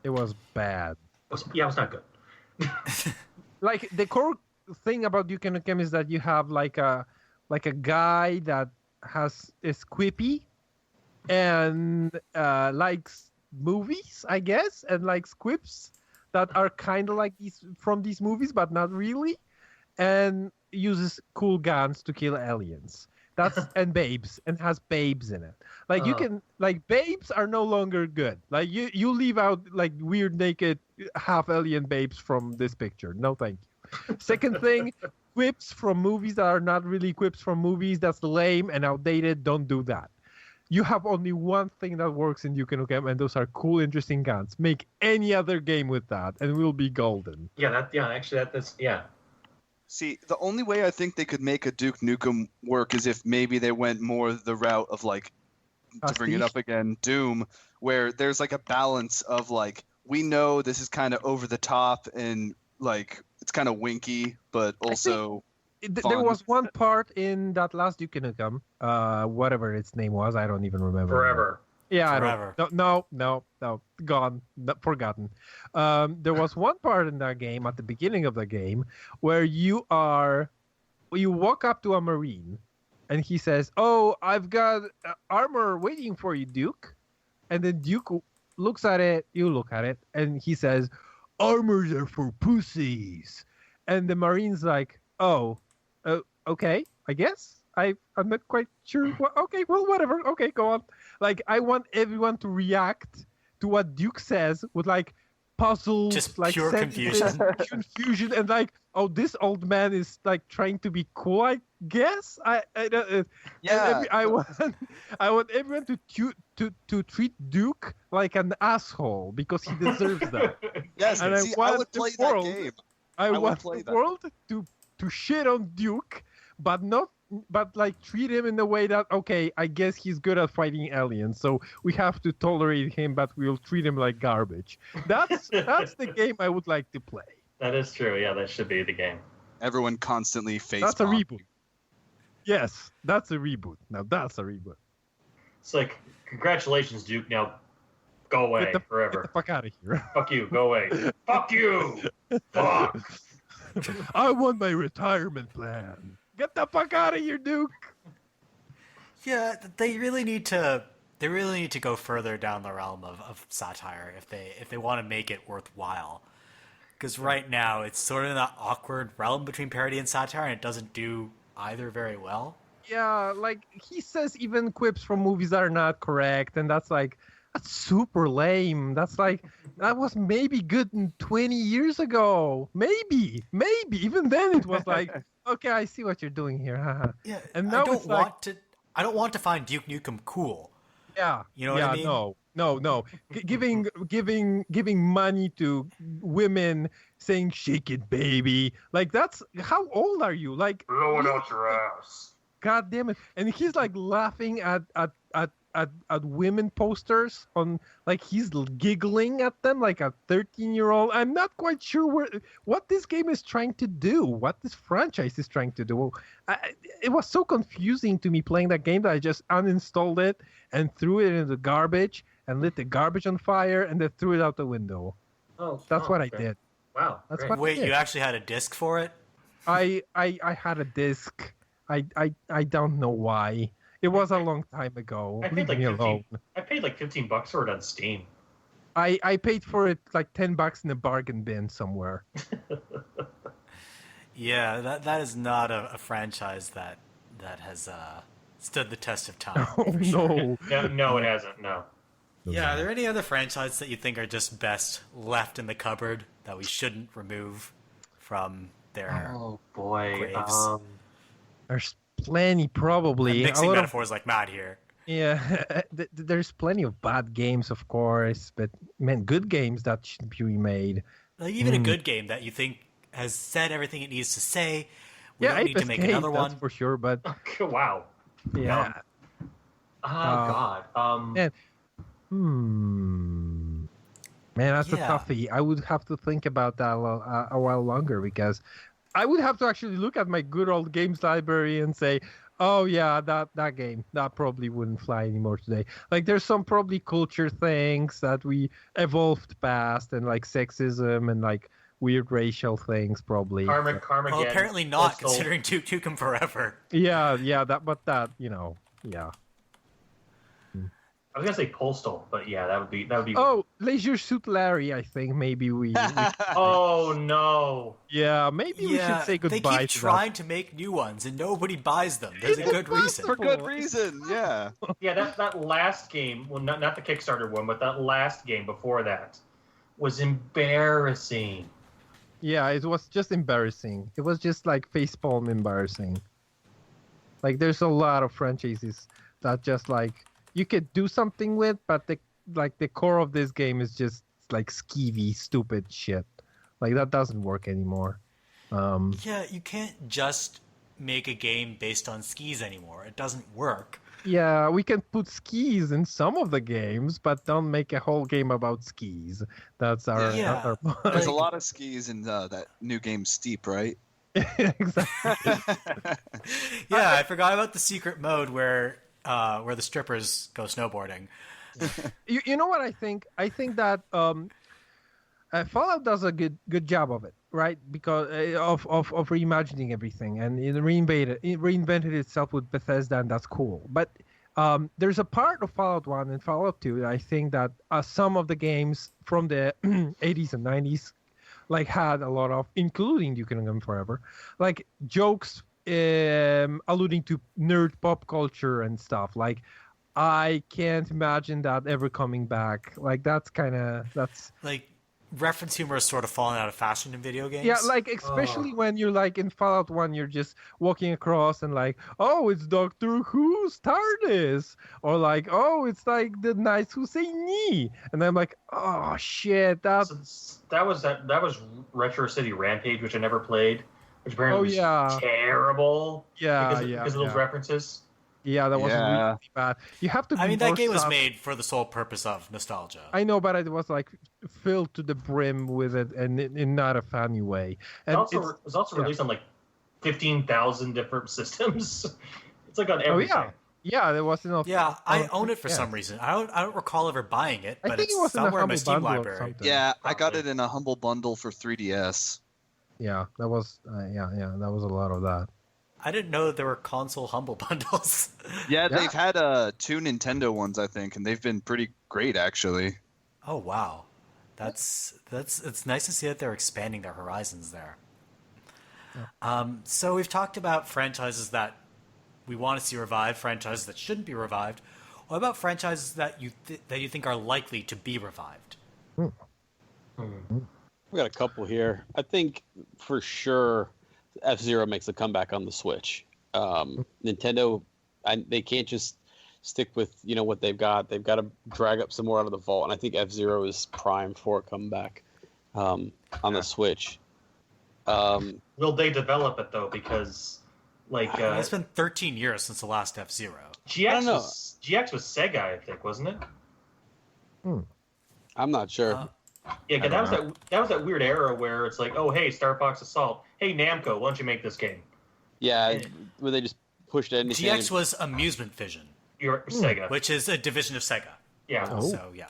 It was bad. It was not good. Like the core thing about Duke Nukem is that you have like a guy that is quippy and likes movies, I guess, and likes quips that are kind of like these movies, but not really, and uses cool guns to kill aliens. And babes, and has babes in it. Like you can, like, babes are no longer good. Like you leave out like weird naked half alien babes from this picture. No, thank you. Second thing, quips from movies that are not really quips from movies. That's lame and outdated. Don't do that. You have only one thing that works in Duke Nukem, and those are cool, interesting guns. Make any other game with that, and we'll be golden. That's. See, the only way I think they could make a Duke Nukem work is if maybe they went more the route of, like, to bring it Pastiche? up again, Doom, where there's like a balance of like, we know this is kind of over the top and like it's kind of winky, but also There fun. was one part in that last Duke Nukem, whatever its name was, I don't even remember. Forever. Yeah, Forever. I don't. No, gone, forgotten. There was one part in that game at the beginning of the game where you walk up to a Marine, and he says, "Oh, I've got armor waiting for you, Duke." And then Duke looks at it, you look at it, and he says, "Armors are for pussies." And the Marine's like, "Oh, okay, I guess. I'm not quite sure. Okay, well, whatever. Okay, go on." Like, I want everyone to react to what Duke says with like puzzles, Just like pure sentences, confusion, and like, oh, this old man is like trying to be cool, I guess. I don't. Yeah. I want everyone to treat Duke like an asshole because he deserves that. yes, And see, I want would the play that world- game. I would want play the that. world to shit on Duke, but like treat him in a way that, okay, I guess he's good at fighting aliens, so we have to tolerate him, but we'll treat him like garbage. That's the game I would like to play. That is true. Yeah, that should be the game. Everyone constantly face. That's a reboot. Yes, that's a reboot. Now that's a reboot. It's like, congratulations, Duke. Now, go away Get the forever. fuck out of here. Fuck you. Go away. Fuck you. Fuck. I want my retirement plan. Get the fuck out of here, Duke. Yeah, they really need to go further down the realm of satire if they want to make it worthwhile. Because right now it's sort of in that awkward realm between parody and satire, and it doesn't do either very well. Yeah, like he says even quips from movies that are not correct, and that's super lame. That was maybe good 20 years ago. Maybe. Even then it was like, okay, I see what you're doing here. haha. Yeah, And now it's like, I don't want to find Duke Nukem cool. yeah, You know what I mean? No. Giving money to women, saying "shake it, baby." Like, that's, how old are you? Like, Blowing out your ass. God damn it! And he's like laughing at at women posters on like he's giggling at them like a 13-year-old. I'm not quite sure what this game is trying to do, what this franchise is trying to do. It was so confusing to me playing that game that I just uninstalled it and threw it in the garbage and lit the garbage on fire and then threw it out the window. That's what I did. Wow. That's great. what- Wait, Yeah. you actually had a disc for it? I had a disc. I don't know why. It was a long time ago. I paid Leave like me 15. alone. I paid like $15 for it on Steam. I paid for it like $10 in a bargain bin somewhere. Yeah, that is not a franchise that has stood the test of time. Oh for sure. no. No, it hasn't. No. Yeah, are there any other franchises that you think are just best left in the cupboard that we shouldn't remove from their Oh boy. Graves. There's plenty probably. I'm mixing A lot of- metaphors like mad here. Yeah, there's plenty of bad games, of course, but man, good games that should be remade. Like even a good game that you think has said everything it needs to say. We Yeah, don't need to Apex make Cain, another that's one. for sure. But Wow. yeah, Oh God. yeah. Man, that's a Yeah. toughie. I would have to think about that a while longer because I would have to actually look at my good old games library and say, oh yeah, that game that probably wouldn't fly anymore today. Like there's some probably culture things that we evolved past and like sexism and like weird racial things probably. Carmageddon. Well, apparently not, Postal. considering Duke Nukem Forever. Yeah, that yeah. I was gonna say Postal, but yeah, that would be. Oh, Leisure Suit Larry, I think maybe we Oh no. yeah, maybe we should say they goodbye keep to trying to make new ones, and nobody buys them. There's a good reason. For good reason, yeah. Yeah, that last game. Well, not the Kickstarter one, but that last game before that was embarrassing. that. Yeah, it was just embarrassing. It was just like facepalm embarrassing. Like there's a lot of franchises that just like you could do something with, but the core of this game is just like skeevy, stupid shit. Like that doesn't work anymore. Yeah, you can't just make a game based on skis anymore. It doesn't work. Yeah, we can put skis in some of the games, but don't make a whole game about skis. That's our, Yeah. There's a Like- lot of skis in that new game Steep, right? exactly. Yeah, I forgot about the secret mode where the strippers go snowboarding. You know what I think? I think that Fallout does a good job of it, right? Because of reimagining everything, and it reinvented itself with Bethesda, and that's cool. But there's a part of Fallout 1 and Fallout 2 that I think that some of the games from the 80s and 90s like had a lot of, including Duke Nukem Forever, like jokes alluding to nerd pop culture and stuff. Like I can't imagine that ever coming back. Like that's Like, reference humor has sort of fallen out of fashion in video games. yeah, like especially when you're like in Fallout 1, you're just walking across and like, oh, it's Doctor Who's TARDIS, or like, oh, it's like the Knights Who Say Knee, and I'm like, oh shit, that. So that was Retro City Rampage, which I never played, which apparently was yeah. terrible. Yeah, because of those references. Yeah, that was Yeah. really bad. You have to. Be I mean, that more game was soft- made for the sole purpose of nostalgia. I know, but it was like filled to the brim with it, and in not a funny way. And It it's- was also yeah. released on like 15,000 different systems. It's like on everything. yeah, there was enough. Yeah, I own it for yeah. some reason. I don't recall ever buying it, I but think it's it was in a somewhere in my Humble Steam Bundle or library. something. Yeah, I got Probably. it in a humble bundle for 3DS. Yeah, that was that was a lot of that. I didn't know there were console humble bundles. Yeah, Yeah. they've had two Nintendo ones, I think, and they've been pretty great actually. Oh wow, it's nice to see that they're expanding their horizons there. So we've talked about franchises that we want to see revived, franchises that shouldn't be revived. What about franchises that you think are likely to be revived? We got a couple here. I think for sure F-Zero makes a comeback on the Switch. Nintendo, they can't just stick with what they've got. They've got to drag up some more out of the vault, and I think F-Zero is primed for a comeback on the Switch. Will they develop it though? Because Like It's been 13 years since the last F-Zero. GX was Sega, I think, wasn't it? I'm not sure. Yeah, I because don't that was that weird era where it's like, oh hey, Star Fox Assault, hey Namco, why don't you make this game? Yeah, where they just pushed anything. GX was Amusement Vision, You're Sega, which is a division of Sega. yeah. Oh. So yeah.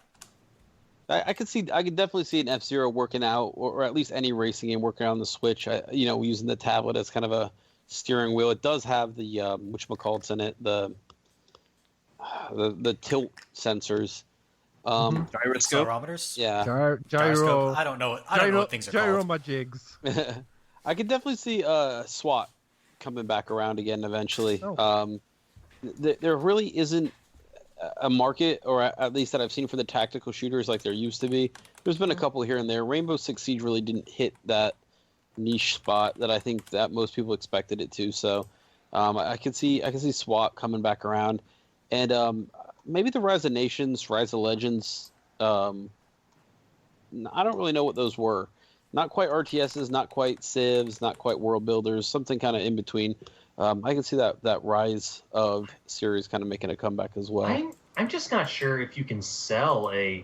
I could definitely see an F-Zero working out, or at least any racing game working out on the Switch. Using the tablet as kind of a steering wheel. It does have the whatchamacallits in it, the tilt sensors. Gyroscope. Accelerometers? Yeah, Gyro. Gyroscope? I don't know what things are Gyro called. jigs. I could definitely see SWAT coming back around again eventually. Oh. There really isn't a market, or at least that I've seen, for the tactical shooters like there used to be. There's been a couple here and there. Rainbow Six Siege really didn't hit that niche spot that I think that most people expected it to. So I could see SWAT coming back around, and maybe the Rise of Nations, Rise of Legends. I don't really know what those were. Not quite RTSs, not quite Civs, not quite World Builders. Something kind of in between. I can see that Rise of series kind of making a comeback as well. I'm just not sure if you can sell an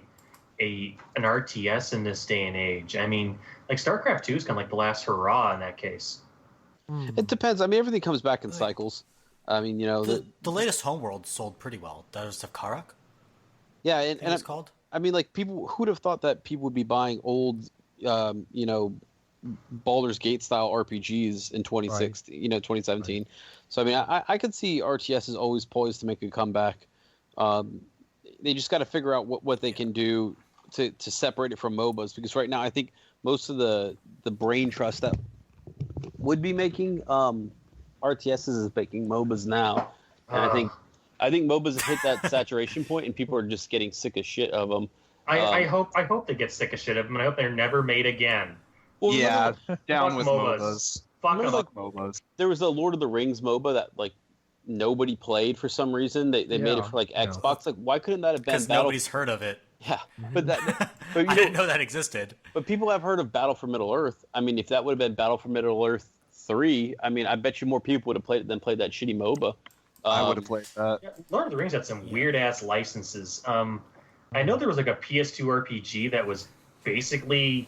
RTS in this day and age. I mean, like StarCraft 2 is kind of like the last hurrah in that case. It depends. I mean, everything comes back in cycles. I mean, The latest Homeworld sold pretty well. Daughters of Karak? yeah, I think it's called. I mean, like, people, who'd have thought that people would be buying old, Baldur's Gate style RPGs in 2016, 2017. Right. So, I mean, I could see RTS is always poised to make a comeback. They just got to figure out what they can do to separate it from MOBAs, because right now I think most of the brain trust that would be making RTSs is making MOBAs now. And I think MOBAs have hit that saturation point, and people are just getting sick of shit of them. I hope they get sick of shit of them, and I hope they're never made again. Well, yeah, down fuck with MOBAs. MOBAs. Fuck them. Fuck MOBAs. There was a Lord of the Rings MOBA that like nobody played for some reason. They made it for like Xbox. Like, why couldn't that have been? Because nobody's heard of it. Yeah, but I didn't know that existed. But people have heard of Battle for Middle Earth. I mean, if that would have been Battle for Middle Earth 3, I mean, I bet you more people would have played it than played that shitty MOBA. I would have played that. Yeah, Lord of the Rings had some weird ass licenses. I know there was like a PS2 RPG that was basically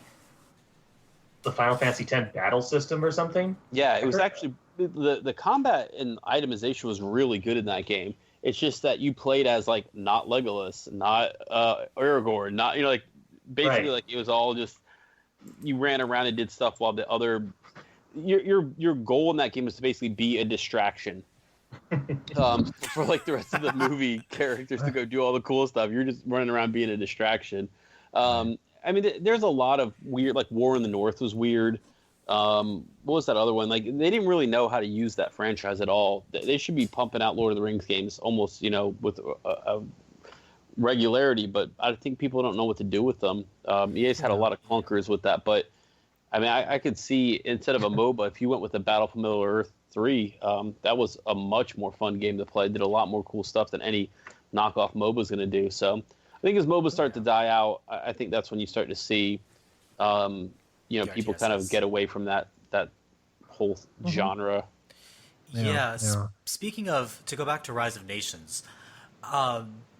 the Final Fantasy X battle system or something. Yeah, it was actually the combat and itemization was really good in that game. It's just that you played as like not Legolas, not Aragorn, not like basically Right. like it was all just you ran around and did stuff while the other your goal in that game is to basically be a distraction. For like the rest of the movie characters to go do all the cool stuff, you're just running around being a distraction. I mean, there's a lot of weird, like War in the North was weird. What was that other one? Like, they didn't really know how to use that franchise at all. They should be pumping out Lord of the Rings games almost, with a regularity, but I think people don't know what to do with them. EA's had a lot of clunkers with that, but I mean, I could see instead of a MOBA, if you went with the Battle for Middle Earth 3, that was a much more fun game to play. Did a lot more cool stuff than any knockoff MOBA is going to do. So I think as MOBAs start to die out, I think that's when you start to see, people kind of get away from that whole genre. Yeah. Speaking of, to go back to Rise of Nations,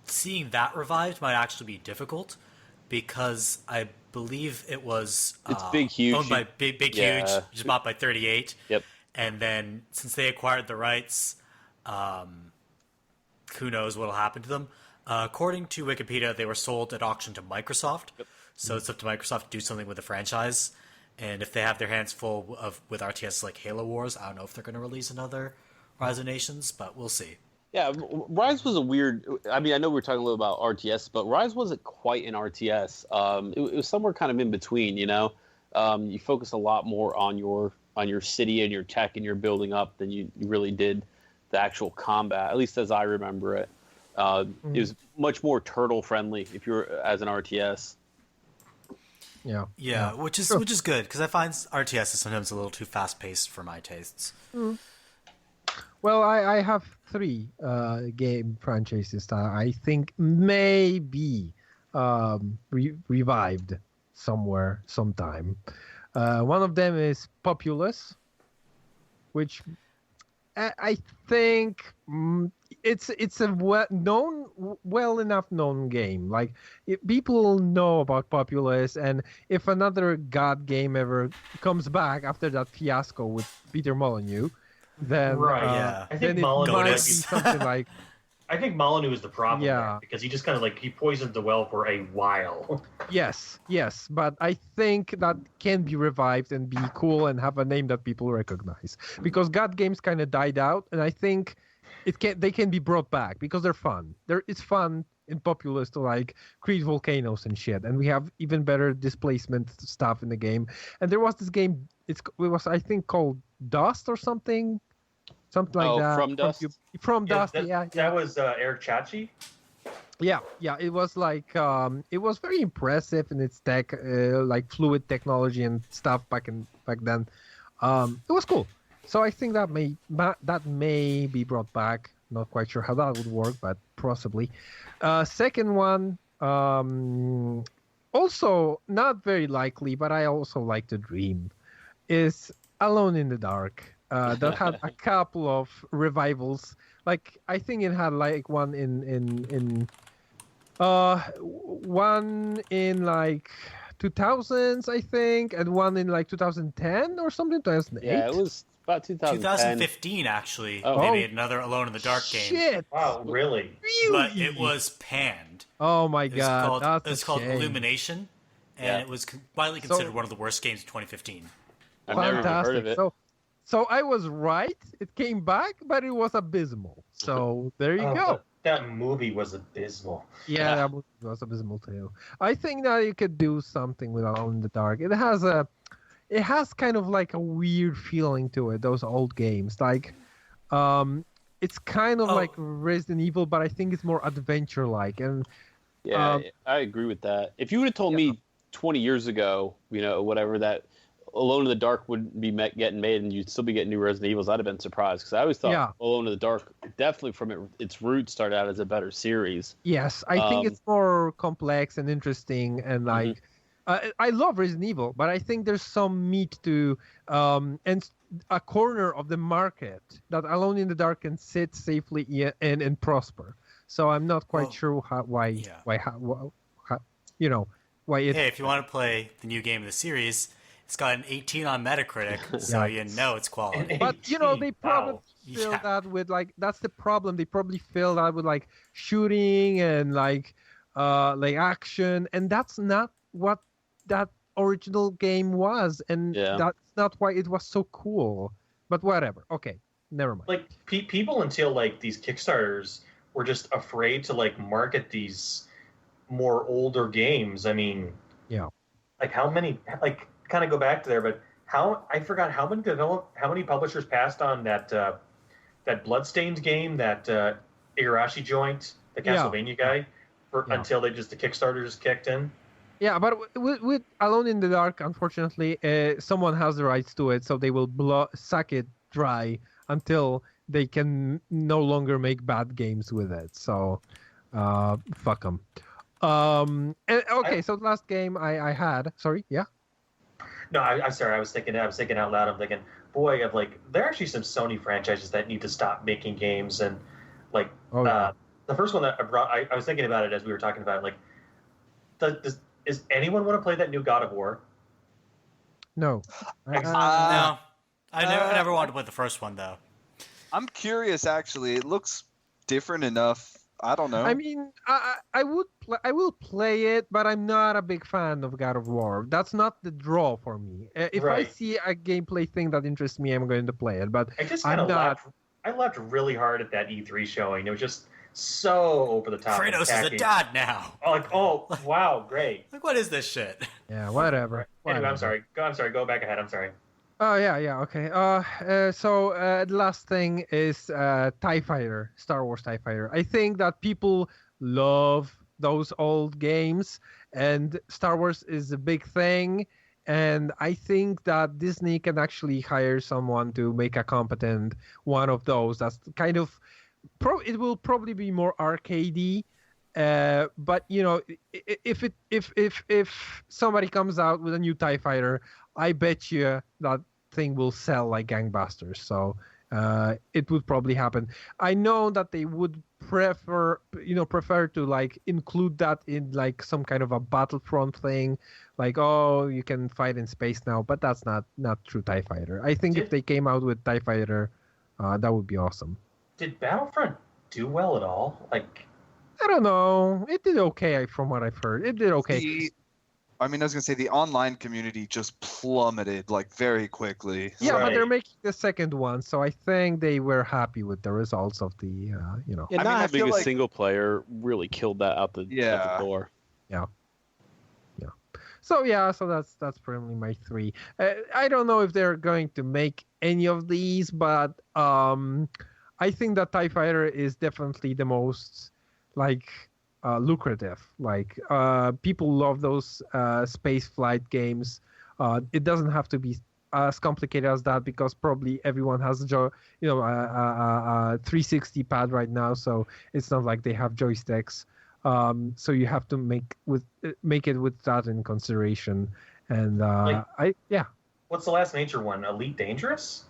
seeing that revived might actually be difficult because I believe it was It's Big Huge. owned by Big Huge, which is bought by 38. Yep. And then since they acquired the rights, who knows what will happen to them. According to Wikipedia, they were sold at auction to Microsoft. Yep. So it's up to Microsoft to do something with the franchise. And if they have their hands full with RTS like Halo Wars, I don't know if they're going to release another Rise of Nations, but we'll see. Yeah, Rise was a weird... I mean, I know we're talking a little about RTS, but Rise wasn't quite an RTS. It was somewhere kind of in between, You focus a lot more on your city and your tech and your building up than you really did the actual combat, at least as I remember it. It was much more turtle-friendly if you're as an RTS. Yeah, which is good, because I find RTS is sometimes a little too fast-paced for my tastes. Well, I have 3 game franchises that I think may be revived somewhere, sometime. One of them is Populous, which I think it's a well enough known game. Like people know about Populous, and if another God game ever comes back after that fiasco with Peter Molyneux, then Right. Yeah. I then think it Molyneux might be might Godus. something like I think Molyneux is the problem Yeah. there because he just kind of like he poisoned the well for a while. yes, but I think that can be revived and be cool and have a name that people recognize because God games kind of died out, and I think they can be brought back because they're fun. It's fun in Populous to like create volcanoes and shit, and we have even better displacement stuff in the game. And there was this game, it was I think called Dust or something like that. From Dust. From Dust, That was Eric Chachi. Yeah, it was like it was very impressive in its tech, like fluid technology and stuff back then. It was cool. So I think that may be brought back. Not quite sure how that would work, but possibly. Second one, also not very likely, but I also like to dream, is Alone in the Dark. That had a couple of revivals. Like I think it had like one one in like 2000s, I think, and one in like 2010 or something, 2008. Yeah, it was about 2010. 2015, actually. Oh. They made another Alone in the Dark game. Shit! Wow, really? But it was panned. Oh my It was god, called, that's it was a called shame. Illumination, and Yeah. it was widely considered one of the worst games of 2015. I've never even Fantastic. heard of it. So I was right. It came back, but it was abysmal. So there you Oh, go. That movie was abysmal. Yeah, that was abysmal too. I think that you could do something with Alone in the Dark. It has kind of like a weird feeling to it. Those old games, like, it's kind of Oh. like Resident Evil, but I think it's more adventure-like. And Yeah, I agree with that. If you would have told me 20 years ago, whatever, that Alone in the Dark would be getting made and you'd still be getting new Resident Evils, I'd have been surprised because I always thought Alone in the Dark definitely from its roots started out as a better series. yes, I think it's more complex and interesting, and like I love Resident Evil, but I think there's some meat to and a corner of the market that Alone in the Dark can sit safely and prosper. So I'm not quite sure why it. Hey, if you want to play the new game of the series, it's got an 18 on Metacritic, so you know it's quality. But they probably Wow. fill Yeah. that with like that's the problem. They probably fill that with like shooting and like action, and that's not what that original game was, and that's not why it was so cool. But whatever. Okay, never mind. Like people until like these Kickstarters were just afraid to like market these more older games. I mean, like how many like kind of go back to there, but I forgot how many publishers passed on that Bloodstained game, that Igarashi joint, the Castlevania guy, until the Kickstarters kicked in. Yeah, but with Alone in the Dark, unfortunately, someone has the rights to it, so they will suck it dry until they can no longer make bad games with it. So, fuck them. So the last game I had. Sorry, yeah. No, I'm sorry. I was thinking out loud. I'm thinking, boy, there are actually some Sony franchises that need to stop making games, and like the first one that I brought, I was thinking about it as we were talking about it. Like, does anyone want to play that new God of War? No. No, I never wanted to play the first one though. I'm curious. Actually, it looks different enough. I don't know. I mean, I will play it, but I'm not a big fan of God of War. That's not the draw for me. If I see a gameplay thing that interests me, I'm going to play it. But I just kind of laughed. I laughed really hard at that E3 showing. It was just so over the top. Kratos is a dad now. Oh, wow, great. Like, what is this shit? Yeah, whatever. Anyway, I'm sorry. Go back ahead. I'm sorry. Oh yeah, okay. So the last thing is TIE Fighter, Star Wars TIE Fighter. I think that people love those old games, and Star Wars is a big thing. And I think that Disney can actually hire someone to make a competent one of those. That's kind of it will probably be more arcadey. But if somebody comes out with a new TIE Fighter, I bet you that thing will sell like gangbusters. So it would probably happen. I know that they would prefer to like include that in like some kind of a Battlefront thing, like, oh, you can fight in space now, but that's not true TIE Fighter. I think if they came out with TIE Fighter, that would be awesome. Did Battlefront do well at all? Like, I don't know. It did okay from what I've heard. It did okay. I was gonna say the online community just plummeted like very quickly. Yeah, Right. but they're making the second one, so I think they were happy with the results of the, Yeah, I not feel having a like- single player really killed that out the door. So that's probably my 3. I don't know if they're going to make any of these, but I think that TIE Fighter is definitely the most like lucrative. Like people love those space flight games. It doesn't have to be as complicated as that because probably everyone has a 360 pad right now, so it's not like they have joysticks. So you have to make it with that in consideration. And what's the last major one? Elite Dangerous?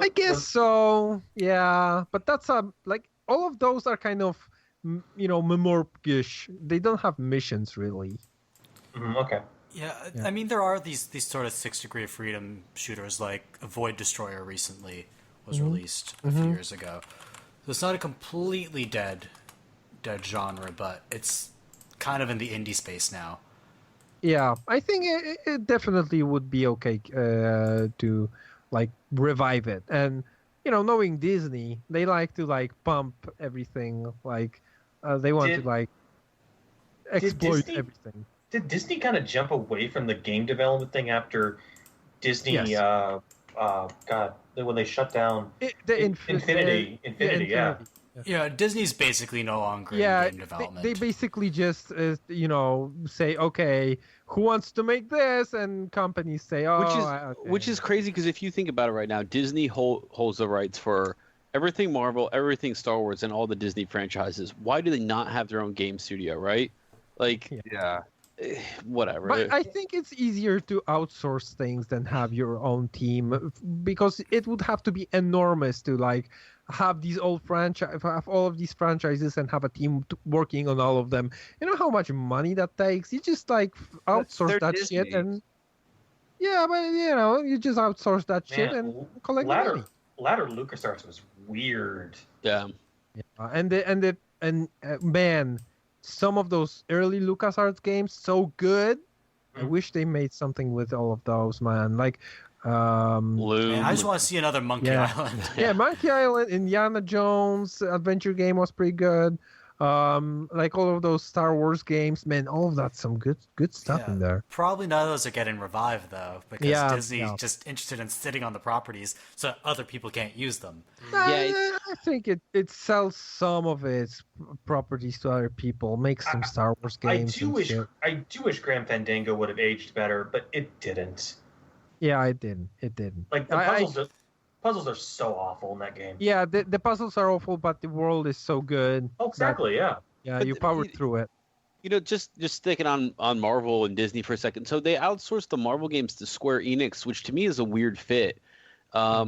I guess so. Yeah, but that's like all of those are kind of memorish. They don't have missions really. Okay. Yeah, I mean, there are these sort of 6 degree of freedom shooters, like a Void Destroyer recently was released a few years ago. So it's not a completely dead genre, but it's kind of in the indie space now. Yeah, I think it definitely would be okay to like revive it. And knowing Disney, they like to like pump everything. Like they want to like exploit everything. Did Disney kind of jump away from the game development thing after Disney? Yes. When they shut down Infinity, yeah. Yeah, Disney's basically no longer in game development. They basically just say, okay, who wants to make this, and companies say, oh, which is crazy because if you think about it right now, Disney holds the rights for everything Marvel, everything Star Wars, and all the Disney franchises. Why do they not have their own game studio, right? Like, Yeah. Whatever. But I think it's easier to outsource things than have your own team because it would have to be enormous to like have these have all of these franchises and have a team working on all of them. You know how much money that takes? You just like outsource They're that Disney. shit and you just outsource that shit and collect the money. Ladder LucasArts was weird. Yeah. Man, some of those early LucasArts games so good. I wish they made something with all of those, man. Like Loom. Man, I just want to see another Monkey Island. Yeah, Monkey Island, Indiana Jones adventure game was pretty good. Like all of those Star Wars games, man, all of that's some good stuff in there. Probably none of those are getting revived though, because Disney's just interested in sitting on the properties so other people can't use them. I think it sells some of its properties to other people, makes some Star Wars games. I do wish Grand Fandango would have aged better, but it didn't. Yeah, it didn't. Like the puzzles are so awful in that game. Yeah, the puzzles are awful, but the world is so good. Oh, exactly. Yeah. Yeah, you powered through it. Just sticking on Marvel and Disney for a second. So they outsourced the Marvel games to Square Enix, which to me is a weird fit. I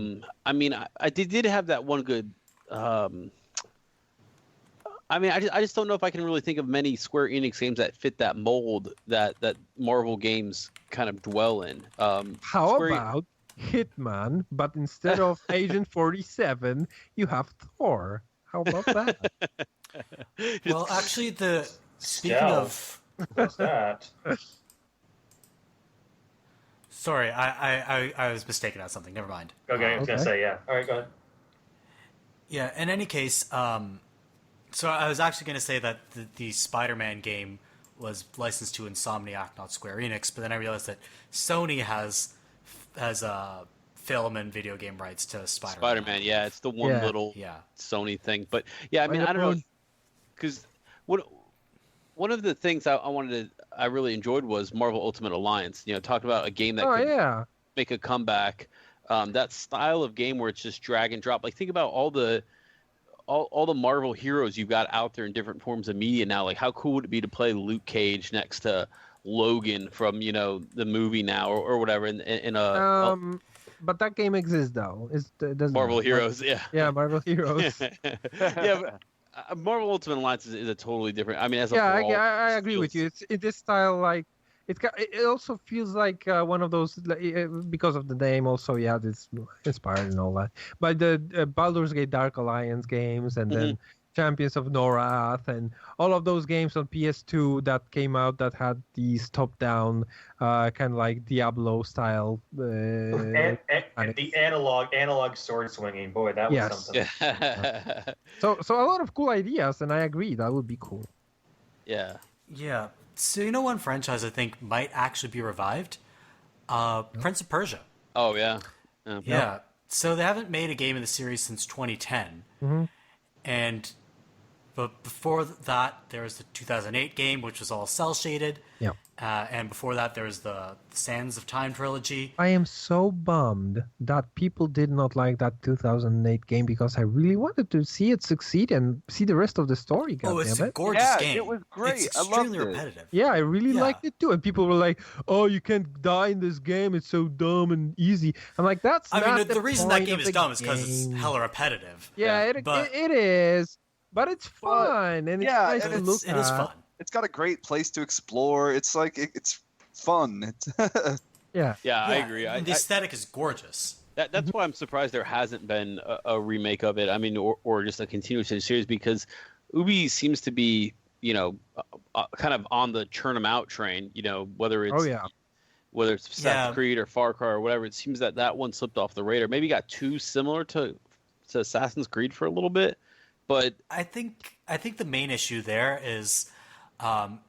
mean, I did have that one good. I mean, I just don't know if I can really think of many Square Enix games that fit that mold that Marvel games kind of dwell in. How about Hitman, but instead of Agent 47, you have Thor? How about that? Well, actually, speaking of... What's that? Sorry, I was mistaken on something. Never mind. Okay, I was going to say, yeah. All right, go ahead. Yeah, in any case, so I was actually going to say that the Spider-Man game was licensed to Insomniac, not Square Enix, but then I realized that Sony has film and video game rights to Spider-Man. Spider-Man, yeah, it's the one little Sony thing. But yeah, I mean, I don't know, because one of the things I really enjoyed was Marvel Ultimate Alliance. You know, talk about a game that could make a comeback. That style of game where it's just drag and drop. Like think about all the Marvel heroes you've got out there in different forms of media now. Like how cool would it be to play Luke Cage next to Logan from the movie now or whatever in a but that game exists though. It doesn't Marvel matter. Heroes, yeah. Yeah, Marvel Heroes. Yeah, but Marvel Ultimate Alliance is a totally different. I mean, as a Yeah, brawl, I agree with you. feels- It's in this style, like it also feels like one of those because of the name. Also, yeah, it's inspired and all that. But the Baldur's Gate Dark Alliance games, and then Champions of Norath, and all of those games on PS2 that came out that had these top-down kind of like Diablo style. And the analog sword swinging, boy, that was Yes. something. Yeah. So a lot of cool ideas, and I agree that would be cool. Yeah. Yeah. So you know one franchise I think might actually be revived? Prince of Persia. Oh yeah. Yeah. So they haven't made a game in the series since 2010. Mhm. But before that, there was the 2008 game, which was all cel-shaded. Yeah. And before that, there was the Sands of Time trilogy. I am so bummed that people did not like that 2008 game because I really wanted to see it succeed and see the rest of the story. Oh, it's a goddammit. gorgeous Yeah, game. it was great. It's I loved extremely it. repetitive. Yeah, I really Yeah. liked it too. And people were like, "Oh, you can't die in this game. It's so dumb and easy." I'm like, "That's I not mean, the reason that point game of is the dumb is because it's game." hella repetitive. Yeah, But- it is, but it's fun and it's yeah, nice and to It look is at. fun. It's got a great place to explore. It's like it's fun. It's Yeah, Yeah, I agree. and the aesthetic is gorgeous. That's why I'm surprised there hasn't been a remake of it. I mean, or just a continuation series, because Ubi seems to be, kind of on the churn 'em out train. Whether it's oh yeah, whether it's Assassin's Yeah. Creed or Far Cry or whatever. It seems that one slipped off the radar. Maybe got too similar to Assassin's Creed for a little bit, but I think the main issue there is,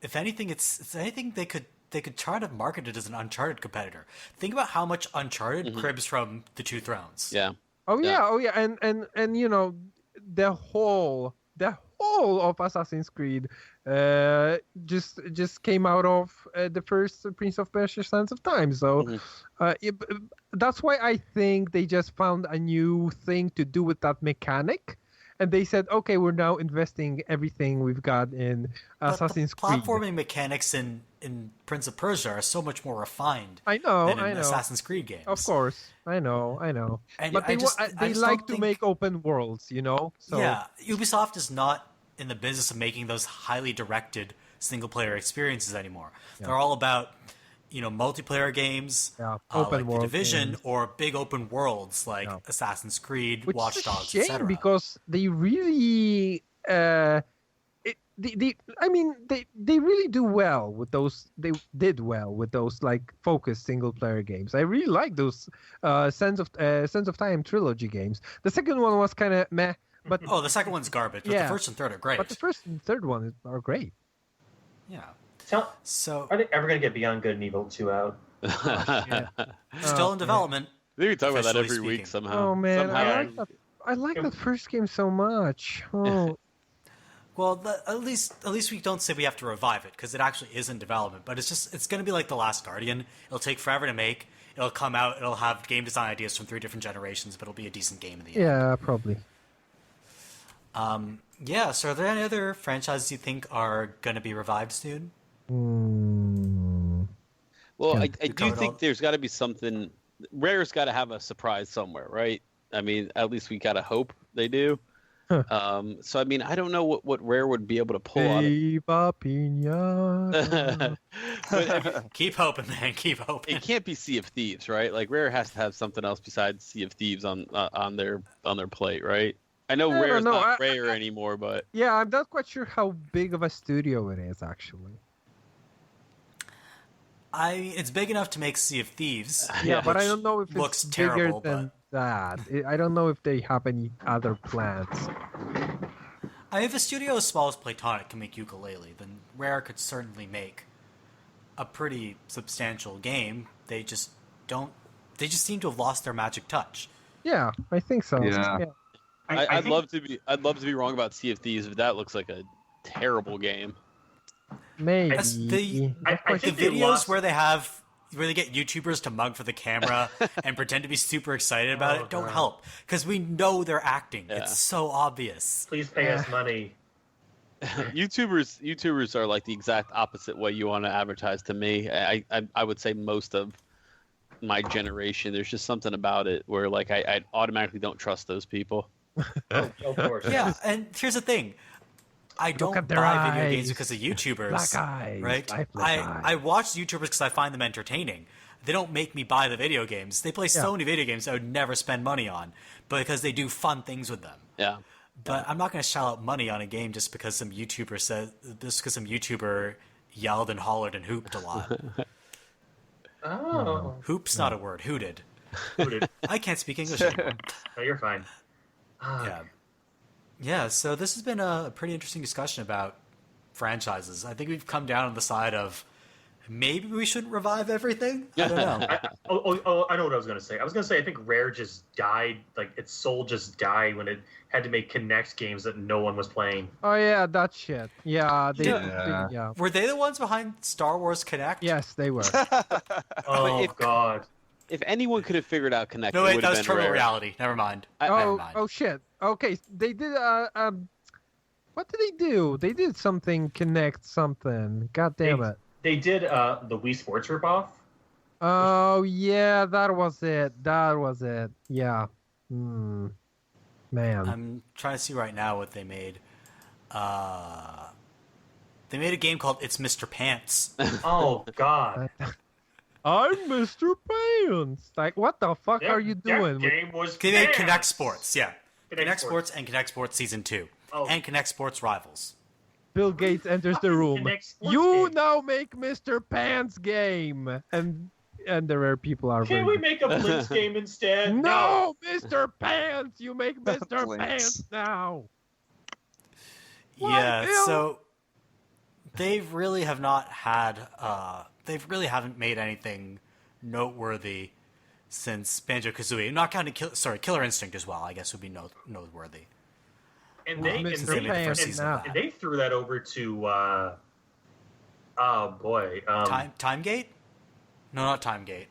if anything, it's anything they could try to market it as an Uncharted competitor. Think about how much Uncharted cribs from the Two Thrones. yeah. oh Yeah. yeah, oh yeah, and the whole of Assassin's Creed just came out of the first Prince of Persia: Sands of Time. So that's why I think they just found a new thing to do with that mechanic, and they said, okay, we're now investing everything we've got in But Assassin's the Creed. platforming mechanics in Prince of Persia are so much more refined I know, than in I know. Assassin's Creed games. Of course, I know. And But I they just like don't to think- make open worlds, So Yeah, Ubisoft is not in the business of making those highly directed single player experiences anymore. They're all about multiplayer games, Yeah, open like world The Division, games. or big open worlds like Yeah. Assassin's Creed, which Watch is a Dogs, shame etc. because they really they really do well with those. They did well with those like focused single player games. I really like those Sense of Time trilogy games. The second one was kind of meh, but Oh, the second one's garbage, but the Yeah. first and third are great. but the first and third one are great. Yeah. So, So are they ever going to get Beyond Good and Evil 2 out? still in development. We can talk about that Officially every week speaking. somehow. Oh man, Somehow. I like that first game so much. Oh. Well, at least we don't say we have to revive it because it actually is in development. But it's going to be like The Last Guardian. It'll take forever to make. It'll come out. It'll have game design ideas from 3 different generations, but it'll be a decent game in the end. Yeah, probably. Yeah. So, are there any other franchises you think are going to be revived soon? Well, Yeah. I You do covered think all- there's got to be something. Rare's got to have a surprise somewhere, right? I mean, at least we got to hope they do. So, I mean, I don't know what Rare would be able to pull out. Viva Piñata. But Keep hoping, man. Keep hoping. it can't be Sea of Thieves, right? Like Rare has to have something else besides Sea of Thieves on their plate, right? I know I don't Rare's know. not Rare anymore, but Yeah, I'm not quite sure how big of a studio it is, actually. It's big enough to make Sea of Thieves. Yeah, but I which don't know if it's looks bigger terrible, than that. I don't know if they have any other plans. If a studio as small as Playtonic can make ukulele, then Rare could certainly make a pretty substantial game. They just don't. They just seem to have lost their magic touch. Yeah, I think so. Yeah. I'd love to be wrong about Sea of Thieves, but that looks like a terrible game. Maybe. That's the I the think they videos lost- where they get YouTubers to mug for the camera and pretend to be super excited about Oh, it don't God. help because we know they're acting. Yeah. It's so obvious. Please pay us money. YouTubers are like the exact opposite way you want to advertise to me. I would say most of my generation. There's just something about it where like I automatically don't trust those people. Of course. Yeah, and here's the thing. I don't at buy their video eyes. games because of YouTubers. Black eyes, right? lifeless I eyes. watch YouTubers because I find them entertaining. They don't make me buy the video games. They play so many video games I would never spend money on, but because they do fun things with them. Yeah. But I'm not going to shell out money on a game just because some YouTuber yelled and hollered and hooped a lot. Oh. Hoop's not a word. Hooted. Hooted. I can't speak English anymore. No, you're fine. Yeah. Yeah, so this has been a pretty interesting discussion about franchises. I think we've come down on the side of maybe we shouldn't revive everything? I don't know. I know what I was going to say. I was going to say I think Rare just died, like its soul just died when it had to make Kinect games that no one was playing. Oh yeah, that shit. Yeah, Yeah. yeah. Were they the ones behind Star Wars Kinect? Yes, they were. Oh, if- God. If anyone could have figured out Kinect, No, it wait, would that have was been Terminal Rare. Reality. Never mind. Never Oh, mind. oh shit. Okay, they did. What did they do? They did something. Connect something. God damn it. They did the Wii Sports ripoff. Oh yeah, that was it. That was it. Yeah. Man. I'm trying to see right now what they made. They made a game called It's Mr. Pants. Oh, God. I'm Mr. Pants. Like, what the fuck are you doing? That game was They made Kinect pants. Sports, yeah. Kinect Sports and Kinect Sports Season 2. Oh. And Kinect Sports Rivals. Bill Gates enters the room. Kinect Sports You game. now make Mr. Pants game, and the rare people are. Can't we make a Blinks game instead? No, Mr. Pants. You make Mr. Blinks. Pants now. Yeah, Bill? so they really have not had they really haven't made anything noteworthy since Banjo-Kazooie. Not counting Killer Instinct as well, I guess would be noteworthy. And they, and, Mr. they, the first Pants season now. of and that. they threw that over to oh boy, Timegate? No, not Timegate.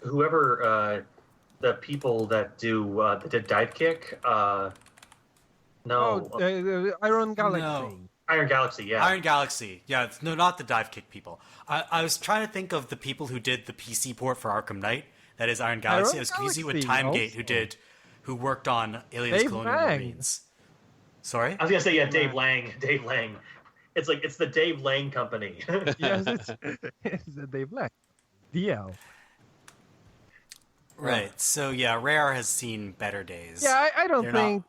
whoever the people that did Dive Kick. No, Iron Galaxy. No. Iron Galaxy. Yeah, Iron Galaxy. Yeah, no, not the Dive Kick people. I was trying to think of the people who did the PC port for Arkham Knight. That is Iron Galaxy. I was confusing with Galaxy Timegate, who worked on Aliens Dave Colonial Lang. Marines. Sorry? I was gonna say Dave Lang. Dave Lang. It's the Dave Lang company. Yes, it's the Dave Black. DL. Right. So yeah, Rare has seen better days. Yeah, I don't They're not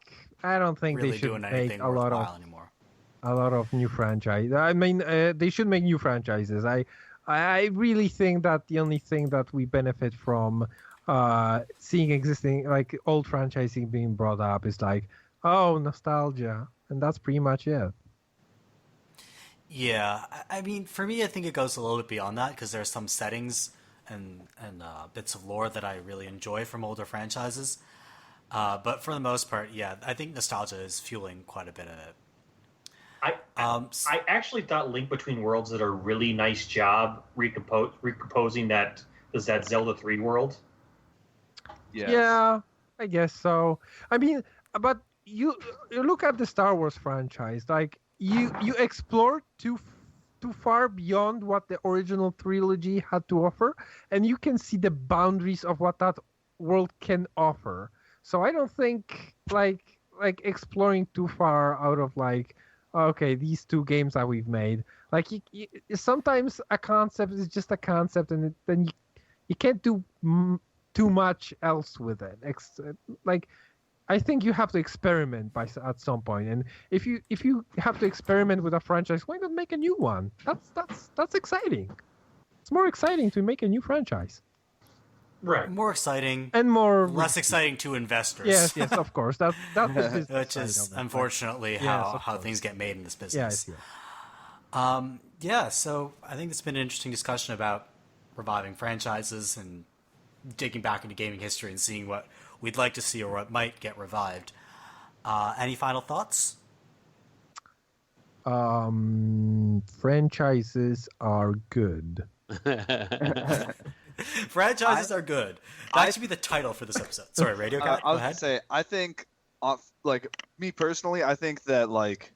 think really they should doing make anything a lot worthwhile of anymore. new franchise. I mean, they should make new franchises. I really think that the only thing that we benefit from seeing existing like old franchising being brought up is like, oh, nostalgia, and that's pretty much it. Yeah, I mean, for me, I think it goes a little bit beyond that because there are some settings and bits of lore that I really enjoy from older franchises. But for the most part, yeah, I think nostalgia is fueling quite a bit of it. I actually thought Link Between Worlds did a really nice job recomposing that Zelda 3 world. Yes. Yeah, I guess so. I mean, but you look at the Star Wars franchise, like you explore too far beyond what the original trilogy had to offer, and you can see the boundaries of what that world can offer. So I don't think like exploring too far out of like, okay, these two games that we've made, like sometimes a concept is just a concept, and then you can't do too much else with it. Like, I think you have to experiment at some point, and if you have to experiment with a franchise, why not make a new one? That's exciting. It's more exciting to make a new franchise, Right. More exciting, and more less exciting to investors. Yes, of course. That's the business Which side is of it. unfortunately Yes, how of course. things get made in this Yes, business. yeah. Yeah, so I think it's been an interesting discussion about reviving franchises and digging back into gaming history and seeing what we'd like to see or what might get revived. Any final thoughts? Franchises are good. Franchises are good. That should be the title for this episode. Sorry, Radio Guy, I go was ahead. gonna say, I think, like me personally, I think that like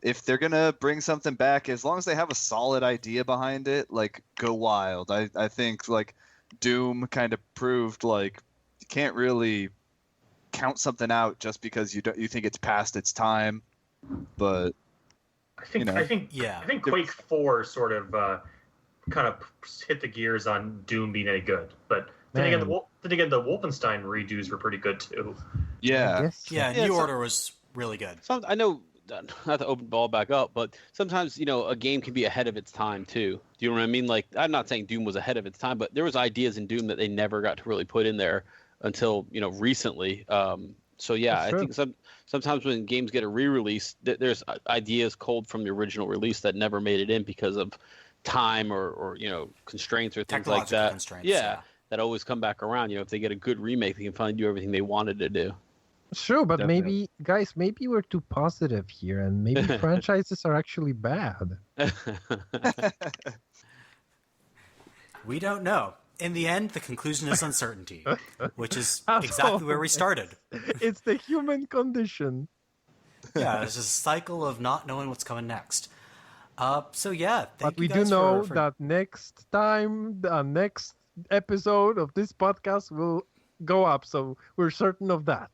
if they're gonna bring something back, as long as they have a solid idea behind it, like go wild. I think like Doom kind of proved like you can't really count something out just because you think it's past its time. But I think Yeah. I think Quake 4 sort of kind of hit the gears on Doom being any good. But then again, the Wolfenstein redos were pretty good too. yeah, Yes. Yeah, Yeah, New so- Order was really good. I know, not to open ball back up, but sometimes a game can be ahead of its time too. Do you know what I mean? Like, I'm not saying Doom was ahead of its time, but there was ideas in Doom that they never got to really put in there until recently. So yeah, That's I true. think sometimes when games get a re-release, there's ideas culled from the original release that never made it in because of time or constraints or things like Technological that. constraints, Yeah, yeah. that always come back around. If they get a good remake, they can finally do everything they wanted to do. Sure, but Definitely. maybe we're too positive here, and maybe franchises are actually bad. We don't know. In the end, the conclusion is uncertainty, which is As exactly where we always. started. It's the human condition. Yeah, it's just a cycle of not knowing what's coming next. So yeah, But thank we you do guys know for that next time, the next episode of this podcast will go up, so we're certain of that.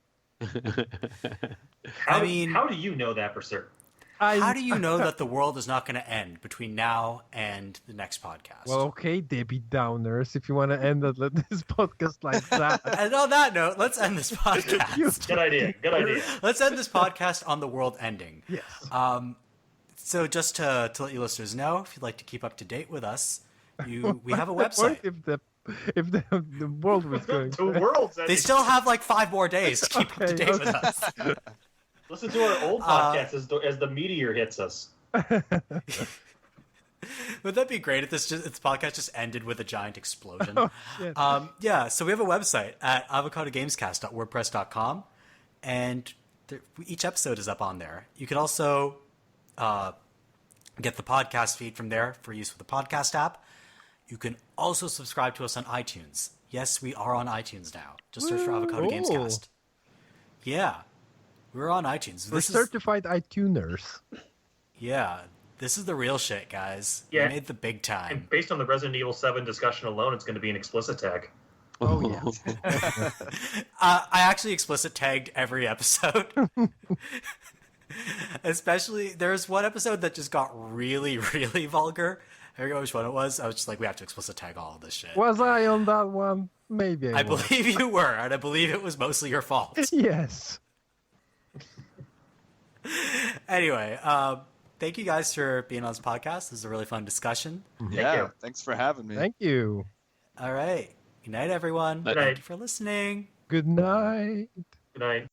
How mean- do you know that for certain? How do you know that the world is not going to end between now and the next podcast? Well, okay, Debbie Downers, if you want to end this podcast like that. And on that note, let's end this podcast. Good idea. Good idea. Let's end this podcast on the world ending. Yes. So just to let you listeners know, if you'd like to keep up to date with us, we have a What website. if the world was going The world's They ending. still have like 5 more days to keep up to Okay, date with okay. us. Listen to our old podcast as the meteor hits us. Would that be great if this podcast just ended with a giant explosion? shit. Yeah, so we have a website at avocadogamescast.wordpress.com, and each episode is up on there. You can also get the podcast feed from there for use with the podcast app. You can also subscribe to us on iTunes. Yes, we are on iTunes now. Just search for Avocado Ooh. Gamescast. Yeah, we're on iTunes. We're This is certified iTuners. yeah, this is the real shit, guys. Yeah. We made the big time. And based on the Resident Evil 7 discussion alone, it's going to be an explicit tag. Oh, yeah. I actually explicit tagged every episode. Especially, there's one episode that just got really, really vulgar. I forget which one it was. I was just like, we have to explicit tag all of this shit. Was I on that one? Maybe I was. believe you were, and I believe it was mostly your fault. Yes. Anyway, thank you guys for being on this podcast. This is a really fun discussion. yeah. you. Thanks for having me. Thank you. All right. Good night, everyone. Good night. Thank you for listening. Good night. Good night.